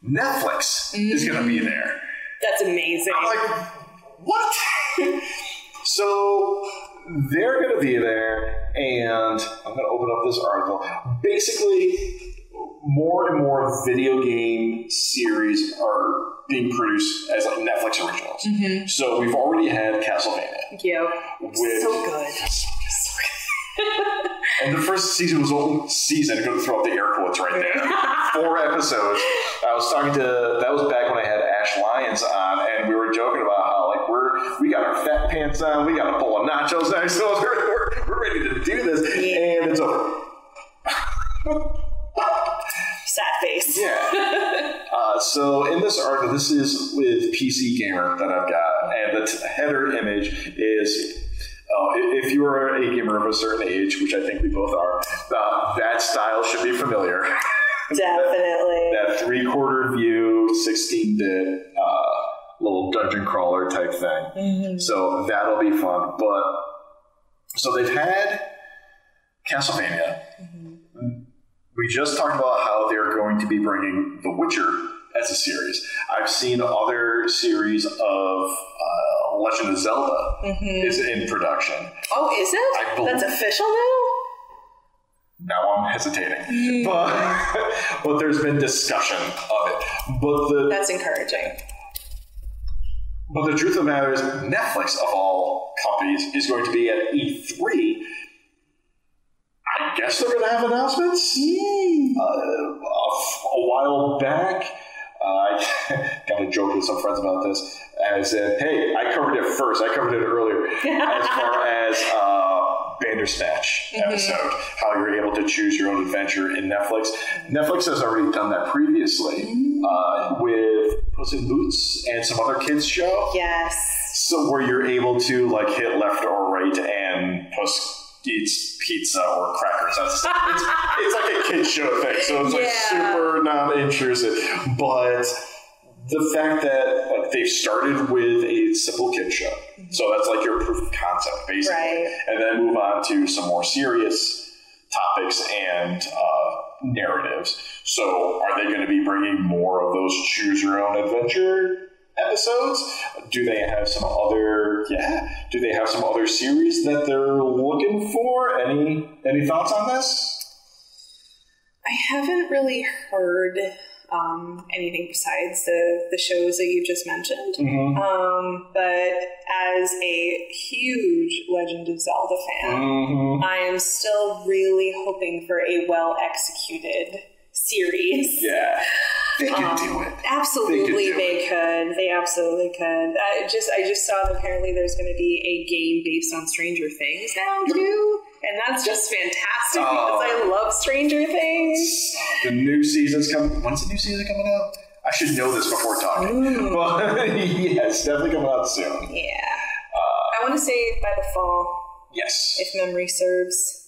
Netflix is going to be there. That's amazing. I'm like, what? So they're going to be there, and I'm going to open up this article. Basically, more and more video game series are being produced as like Netflix originals. So we've already had Castlevania. Yeah. So good. And the first season was only season. I'm going to throw up the air quotes right there. 4 episodes. I was talking to, that was back when I had Ash Lyons on, and we were joking about how like we got our fat pants on, we got a bowl of nachos next to us, we're ready to do this, and it's over. Sad face. Yeah. So in this article, this is with PC Gamer that I've got, and the header image is. If you are a gamer of a certain age, which I think we both are, that style should be familiar. Definitely. that 3/4 view, 16-bit little dungeon crawler type thing. So that'll be fun. But so they've had Castlevania. We just talked about how they're going to be bringing The Witcher as a series. I've seen other series of Legend of Zelda is in production. Oh, is it? That's official now? Now I'm hesitating. But there's been discussion of it. That's encouraging. But the truth of the matter is, Netflix, of all companies, is going to be at E3. I guess they're going to have announcements. A while back, I got a joke with some friends about this. I said, hey, I covered it first. I covered it earlier. As far as Bandersnatch episode, how you're able to choose your own adventure in Netflix. Netflix has already done that previously with Puss in Boots and some other kids show. Yes. So where you're able to like hit left or right and Puss eats pizza or crackers. It's like a kid show thing, so it's like super non-intrusive. But the fact that like they've started with a simple kid show, so that's like your proof of concept, basically, and then move on to some more serious topics and narratives. So, are they going to be bringing more of those choose your own adventure episodes? Do they have some other series that they're looking for? Any thoughts on this? I haven't really heard anything besides the shows that you just mentioned. But as a huge Legend of Zelda fan, I am still really hoping for a well-executed series. Yeah. They could do it. Absolutely, they could. They absolutely could. I just saw that apparently there's going to be a game based on Stranger Things now too, and that's just fantastic because I love Stranger Things. The new season's coming. When's the new season coming out? I should know this before talking. But yeah, it's definitely coming out soon. Yeah. I want to say by the fall. Yes. If memory serves.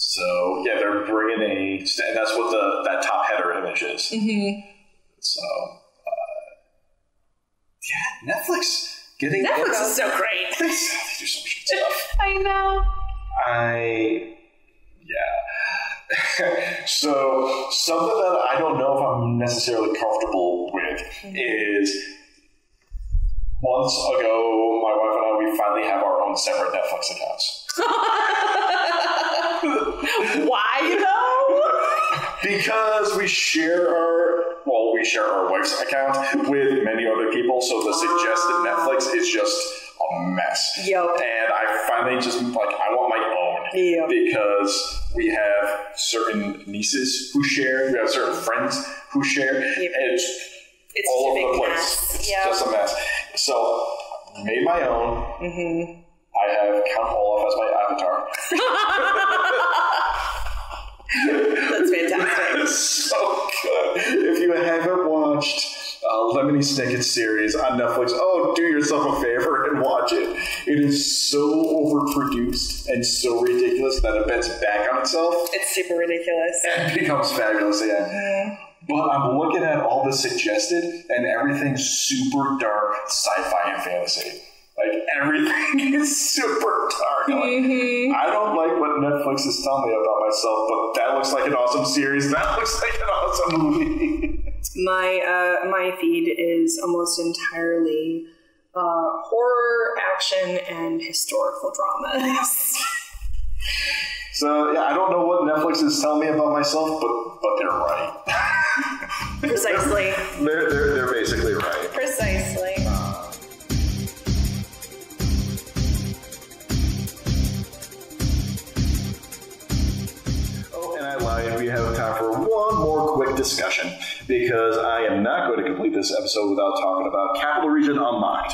So yeah, they're bringing and that's what that top header image is. So yeah, Netflix is so great. They do so much good stuff. I know. So something that I don't know if I'm necessarily comfortable with is months ago, my wife and I, we finally have our own separate Netflix accounts. Why though? Because we share we share our wife's account with many other people, so the suggested Netflix is just a mess. Yep. And I finally just, like, I want my own. Yep. Because we have certain nieces who share, we have certain friends who share, Yep. and it's all over the place. It's just a mess. So, made my own. Mm-hmm. I have Count Olaf as my avatar. That's fantastic. It's so good. If you haven't watched Lemony Snicket's series on Netflix, do yourself a favor and watch it. It is so overproduced and so ridiculous that it bends back on itself. It's super ridiculous. And becomes fabulous again. Mm-hmm. But I'm looking at all the suggested, and everything's super dark sci-fi and fantasy. Like, everything is super dark. Mm-hmm. I don't like what Netflix is telling me about myself, but that looks like an awesome series. That looks like an awesome movie. My feed is almost entirely horror, action, and historical dramas. So, yeah, I don't know what Netflix is telling me about myself, but they're right. Precisely. They're basically right. Precisely. And I lied. We have time for one more quick discussion, because I am not going to complete this episode without talking about Capital Region Unlocked.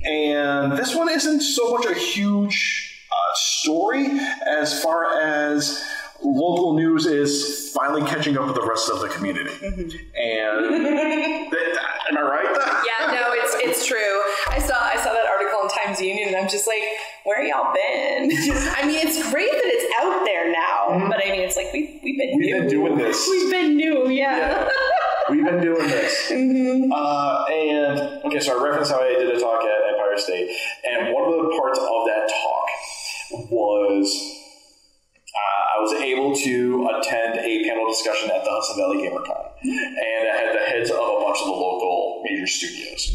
And this one isn't so much a huge story as far as local news is finally catching up with the rest of the community. And am I right? Yeah, no, it's true. I saw that article in Times Union, and I'm just like, where y'all been? I mean, it's great that it's out there now, but I mean, it's like we've been doing this. We've been new, yeah. We've been doing this. And okay, so I referenced how I did a talk at Empire State, and one of the parts of that talk was I was able to attend a panel discussion at the Hudson Valley GamerCon, and I had the heads of a bunch of the local major studios,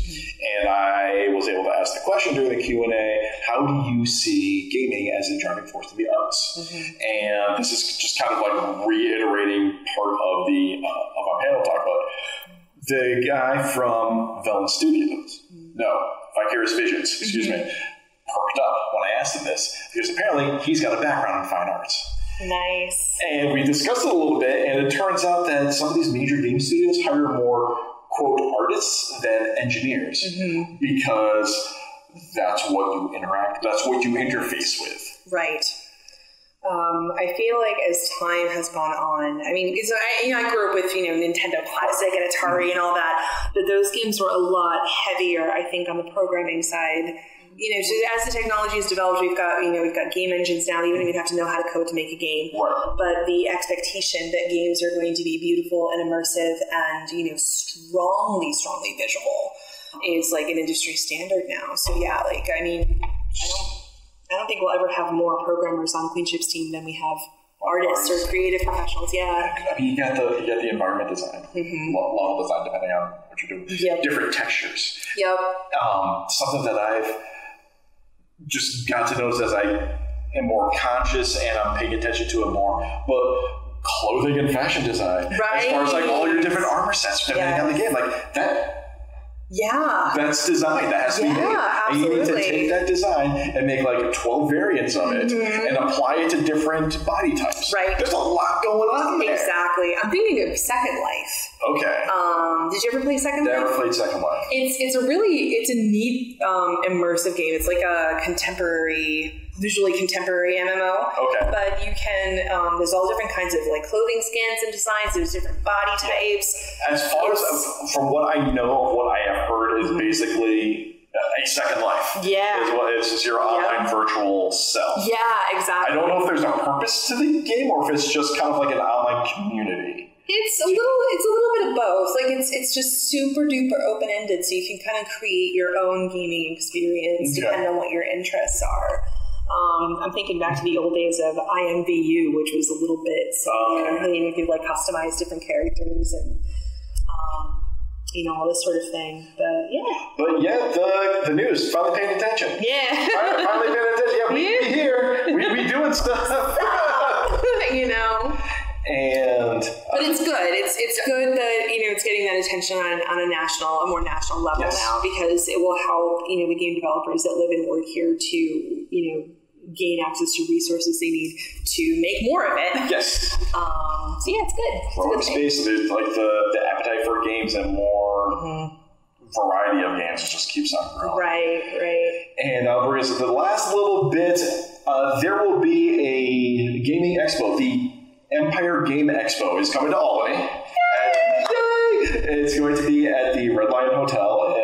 and I was able to ask the question during the Q&A: how do you see gaming as a driving force of the arts? And this is just kind of like reiterating part of the of our panel talk, but the guy from Velen Studios, Vicarious Visions, excuse me, perked up when I asked him this, because apparently he's got a background in fine arts. Nice. And we discussed it a little bit, and it turns out that some of these major game studios hire more, quote, artists than engineers, because that's what you that's what you interface with. Right. I feel like as time has gone on, I mean, because I grew up with, Nintendo Classic and Atari and all that, but those games were a lot heavier, I think, on the programming side. So as the technology has developed, we've got game engines now. You don't even have to know how to code to make a game. Right. But the expectation that games are going to be beautiful and immersive and, strongly visual is like an industry standard now. So yeah, I don't think we'll ever have more programmers on Queenship's team than we have artists or creative professionals. Yeah. I mean, you got the environment design, level design, depending on what you're doing. Yep. Different textures. Yep. Something that I've just got to notice as I am more conscious and I'm paying attention to it more, but clothing and fashion design, right. As far as all your different armor sets depending on the game, that. Yeah. That's design. That has to be made. Absolutely. And you need to take that design and make 12 variants of it and apply it to different body types. Right. There's a lot going on there. Exactly. I'm thinking of Second Life. Okay. Did you ever play Second Life? Never played Second Life. It's a neat immersive game. It's like a visually contemporary MMO. Okay. But you can, there's all different kinds of clothing skins and designs. There's different body types. As far as, from what I know of what I have heard, is basically a Second Life. Yeah. It's just your online virtual self. Yeah, exactly. I don't know if there's a purpose to the game or if it's just kind of like an online community. It's a little bit of both. It's just super duper open ended, so you can kind of create your own gaming experience depending on what your interests are. I'm thinking back to the old days of IMVU, which was a little bit similar. You could customize different characters and all this sort of thing. But the news, finally paying attention. Yeah. finally paying attention. Yeah, we here. We doing stuff. And but it's good. It's good that it's attention on a more national level now, because it will help, the game developers that live and work here to, gain access to resources they need to make more of it. Yes. So yeah, it's good. Growing space, like the appetite for games and more variety of games just keeps on growing. Right. And I'll bring us to the last little bit. There will be a gaming expo. The Empire Game Expo is coming to Albany. Yay! It's going to be at the Red Lion Hotel on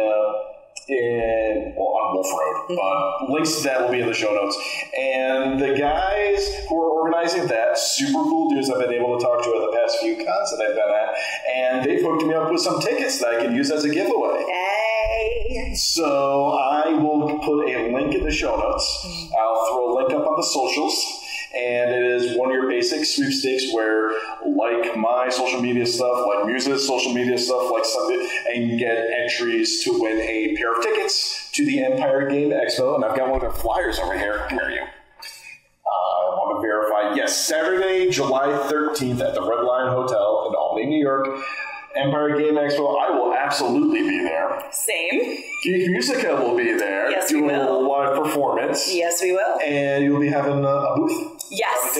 Wolf Road. But links to that will be in the show notes. And the guys who are organizing that, super cool dudes I've been able to talk to at the past few cons that I've been at, and they've hooked me up with some tickets that I can use as a giveaway. Hey. So I will put a link in the show notes. I'll throw a link up on the socials. And it is one of your basic sweepstakes where, like my social media stuff, like Muse-ic social media stuff, like something, and you get entries to win a pair of tickets to the Empire Game Expo. And I've got one of their flyers over here. Come here, you. I want to verify. Yes, Saturday, July 13th at the Red Lion Hotel in Albany, New York. Empire Game Expo. I will absolutely be there. Same. Geek Musica will be there. Yes, we doing will. a live performance. Yes, we will. And you'll be having a booth? Yes.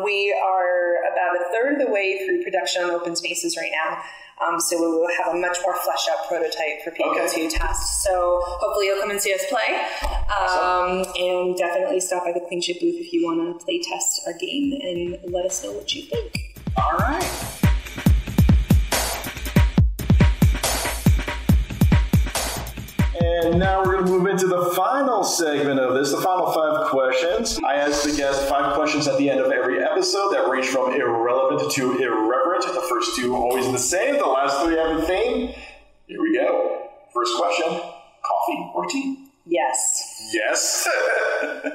We are about a third of the way through production on Open Spaces right now. So we will have a much more fleshed out prototype for people to test. So hopefully you'll come and see us play. Awesome. And definitely stop by the Queenship booth if you want to play test our game and let us know what you think. All right. And now we're going to move into the final segment of this, the final 5 questions. I ask the guests 5 questions at the end of every episode that range from irrelevant to irreverent. The first 2 always the same. The last 3 have a theme. Here we go. First question, coffee or tea? Yes. Yes?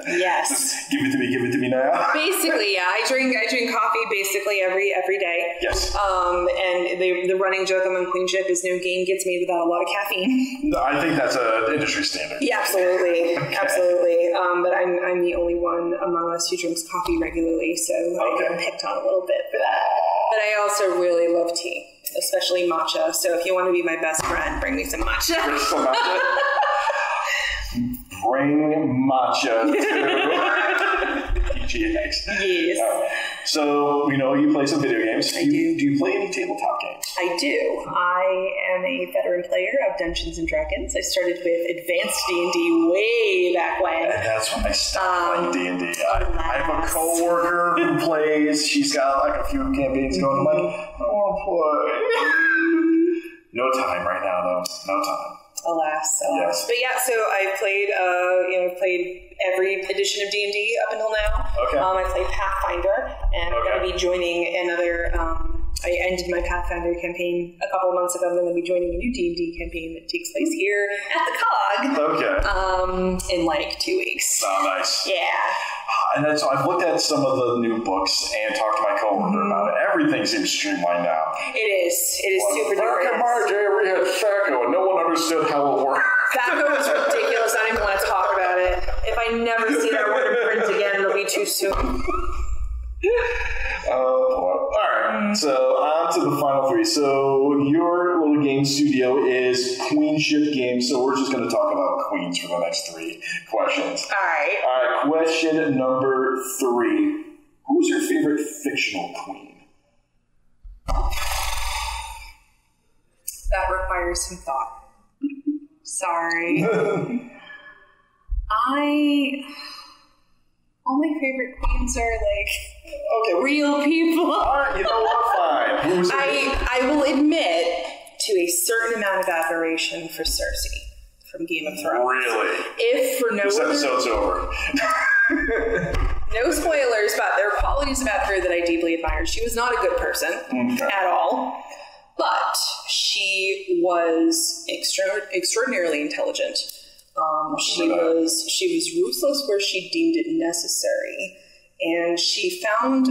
Yes. Give it to me now. Basically, yeah. I drink coffee basically every day. Yes. And the running joke among Queenship is no game gets made without a lot of caffeine. I think that's an industry standard. Yeah, absolutely. Okay. Absolutely. But I'm the only one among us who drinks coffee regularly, so I get picked on a little bit for that. But I also really love tea, especially matcha. So if you want to be my best friend, bring me some matcha. Bring some matcha. Bring matcha to PGX. Yes. So, we know you play some video games. I do. Do you play any tabletop games? I do. I am a veteran player of Dungeons & Dragons. I started with Advanced D&D way back when. And that's when I stopped playing D&D. I have a coworker who plays. She's got like a few campaigns going. I'm like, I want to play. No time right now, though. No time. Alas. Yes. But yeah, so I've played, played every edition of D&D up until now. Okay. I played Pathfinder, and I'm going to be joining another. I ended my Pathfinder campaign a couple of months ago. I'm going to be joining a new D&D campaign that takes place here at the COG. Okay. In like 2 weeks. Oh, nice. Yeah. And then, so I've looked at some of the new books and talked to my coworker about it. Everything seems streamlined now. It is super duper. Back in my day, we had THAC0, and no one understood how it worked. THAC0 was ridiculous. I don't even want to talk about it. If I never see that word in print again, it'll be too soon. Oh, boy. All right. So, on to the final 3. So, your little game studio is Queenship Game. So, we're just going to talk about Queens for the next 3 questions. All right. Question number 3. Who's your favorite fictional queen? That requires some thought. Sorry. All my favorite queens are like real people. All right, you know what? Fine. Who's I will admit to a certain amount of admiration for Cersei from Game of Thrones. Really? If for no this episode's over. No spoilers, but there are qualities about her that I deeply admired. She was not a good person at all, but she was extraordinarily intelligent. She was ruthless where she deemed it necessary, and she found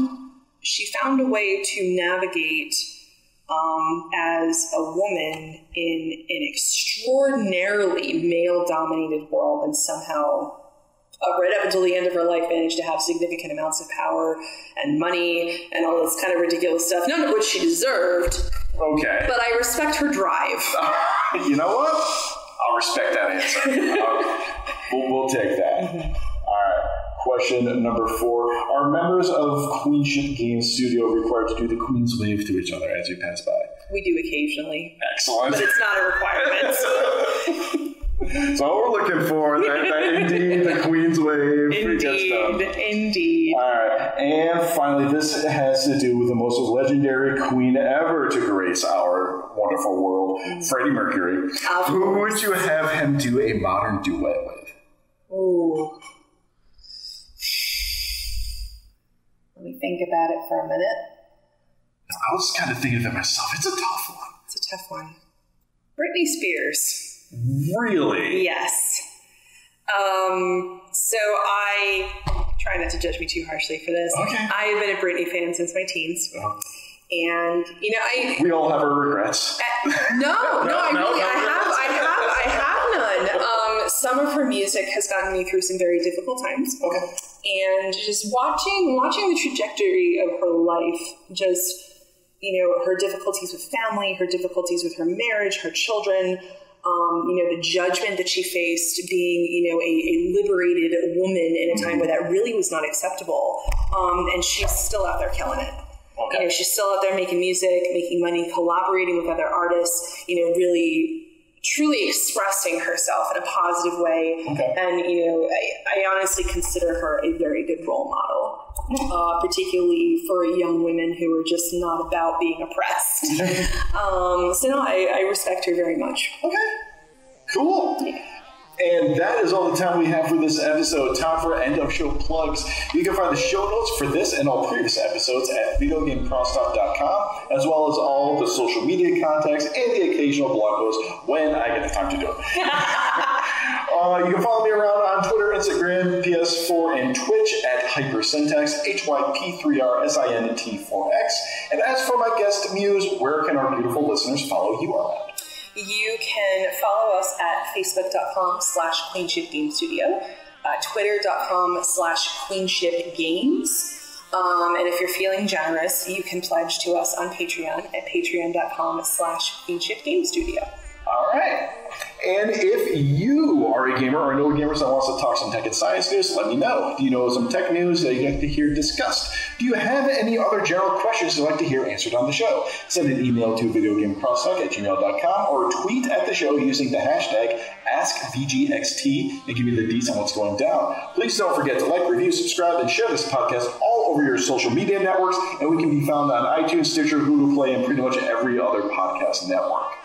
a way to navigate as a woman in an extraordinarily male-dominated world, and somehow right up until the end of her life managed to have significant amounts of power and money and all this kind of ridiculous stuff, none of which she deserved, Okay. But I respect her drive. You know what? I'll respect that answer. We'll take that. Mm-hmm. All right. Question number 4. Are members of Queenship Game Studio required to do the Queen's Wave to each other as you pass by? We do occasionally. Excellent. But it's not a requirement. So what we're looking for, that indeed, the Queen's Wave. Indeed. All right. And finally, this has to do with the most legendary queen ever to grace our wonderful world, Freddie Mercury. Who would you have him do a modern duet with? Ooh. Let me think about it for a minute. I was kind of thinking to myself, it's a tough one. It's a tough one. Britney Spears. Really? Yes. So I try not to judge me too harshly for this. Okay. I have been a Britney fan since my teens. Oh. And, we all have our regrets. No, I have none. Some of her music has gotten me through some very difficult times. Okay. And just watching the trajectory of her life, just, her difficulties with family, her difficulties with her marriage, her children, the judgment that she faced being, a liberated woman in a time where that really was not acceptable. And she's still out there killing it. Okay. She's still out there making music, making money, collaborating with other artists, really truly expressing herself in a positive way. Okay. And, I honestly consider her a very good role model, particularly for young women who are just not about being oppressed. I respect her very much. Okay. Cool. Yeah. And that is all the time we have for this episode. Time for end of show plugs. You can find the show notes for this and all previous episodes at videogamecrosstalk.com, as well as all the social media contacts and the occasional blog post when I get the time to do it. You can follow me around on Twitter, Instagram, PS4, and Twitch at Hypersyntax, HYP3RSINT4X. And as for my guest, Muse, where can our beautiful listeners follow you around? You can follow us at facebook.com/Queenship Game Studio, twitter.com/Queenship Games. And if you're feeling generous, you can pledge to us on Patreon at patreon.com/Queenship Game Studio. All right. And if you are a gamer or know a gamer that wants to talk some tech and science news, let me know. Do you know some tech news that you'd like to hear discussed? Do you have any other general questions you'd like to hear answered on the show? Send an email to videogamecrosstalk@gmail.com or tweet at the show using the hashtag AskVGXT and give me the deets on what's going down. Please don't forget to like, review, subscribe, and share this podcast all over your social media networks, and we can be found on iTunes, Stitcher, Google Play, and pretty much every other podcast network.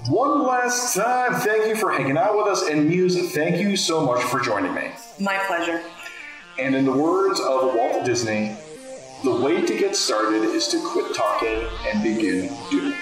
One last time, thank you for hanging out with us, and Muse, thank you so much for joining me. My pleasure. And in the words of Walt Disney, the way to get started is to quit talking and begin doing.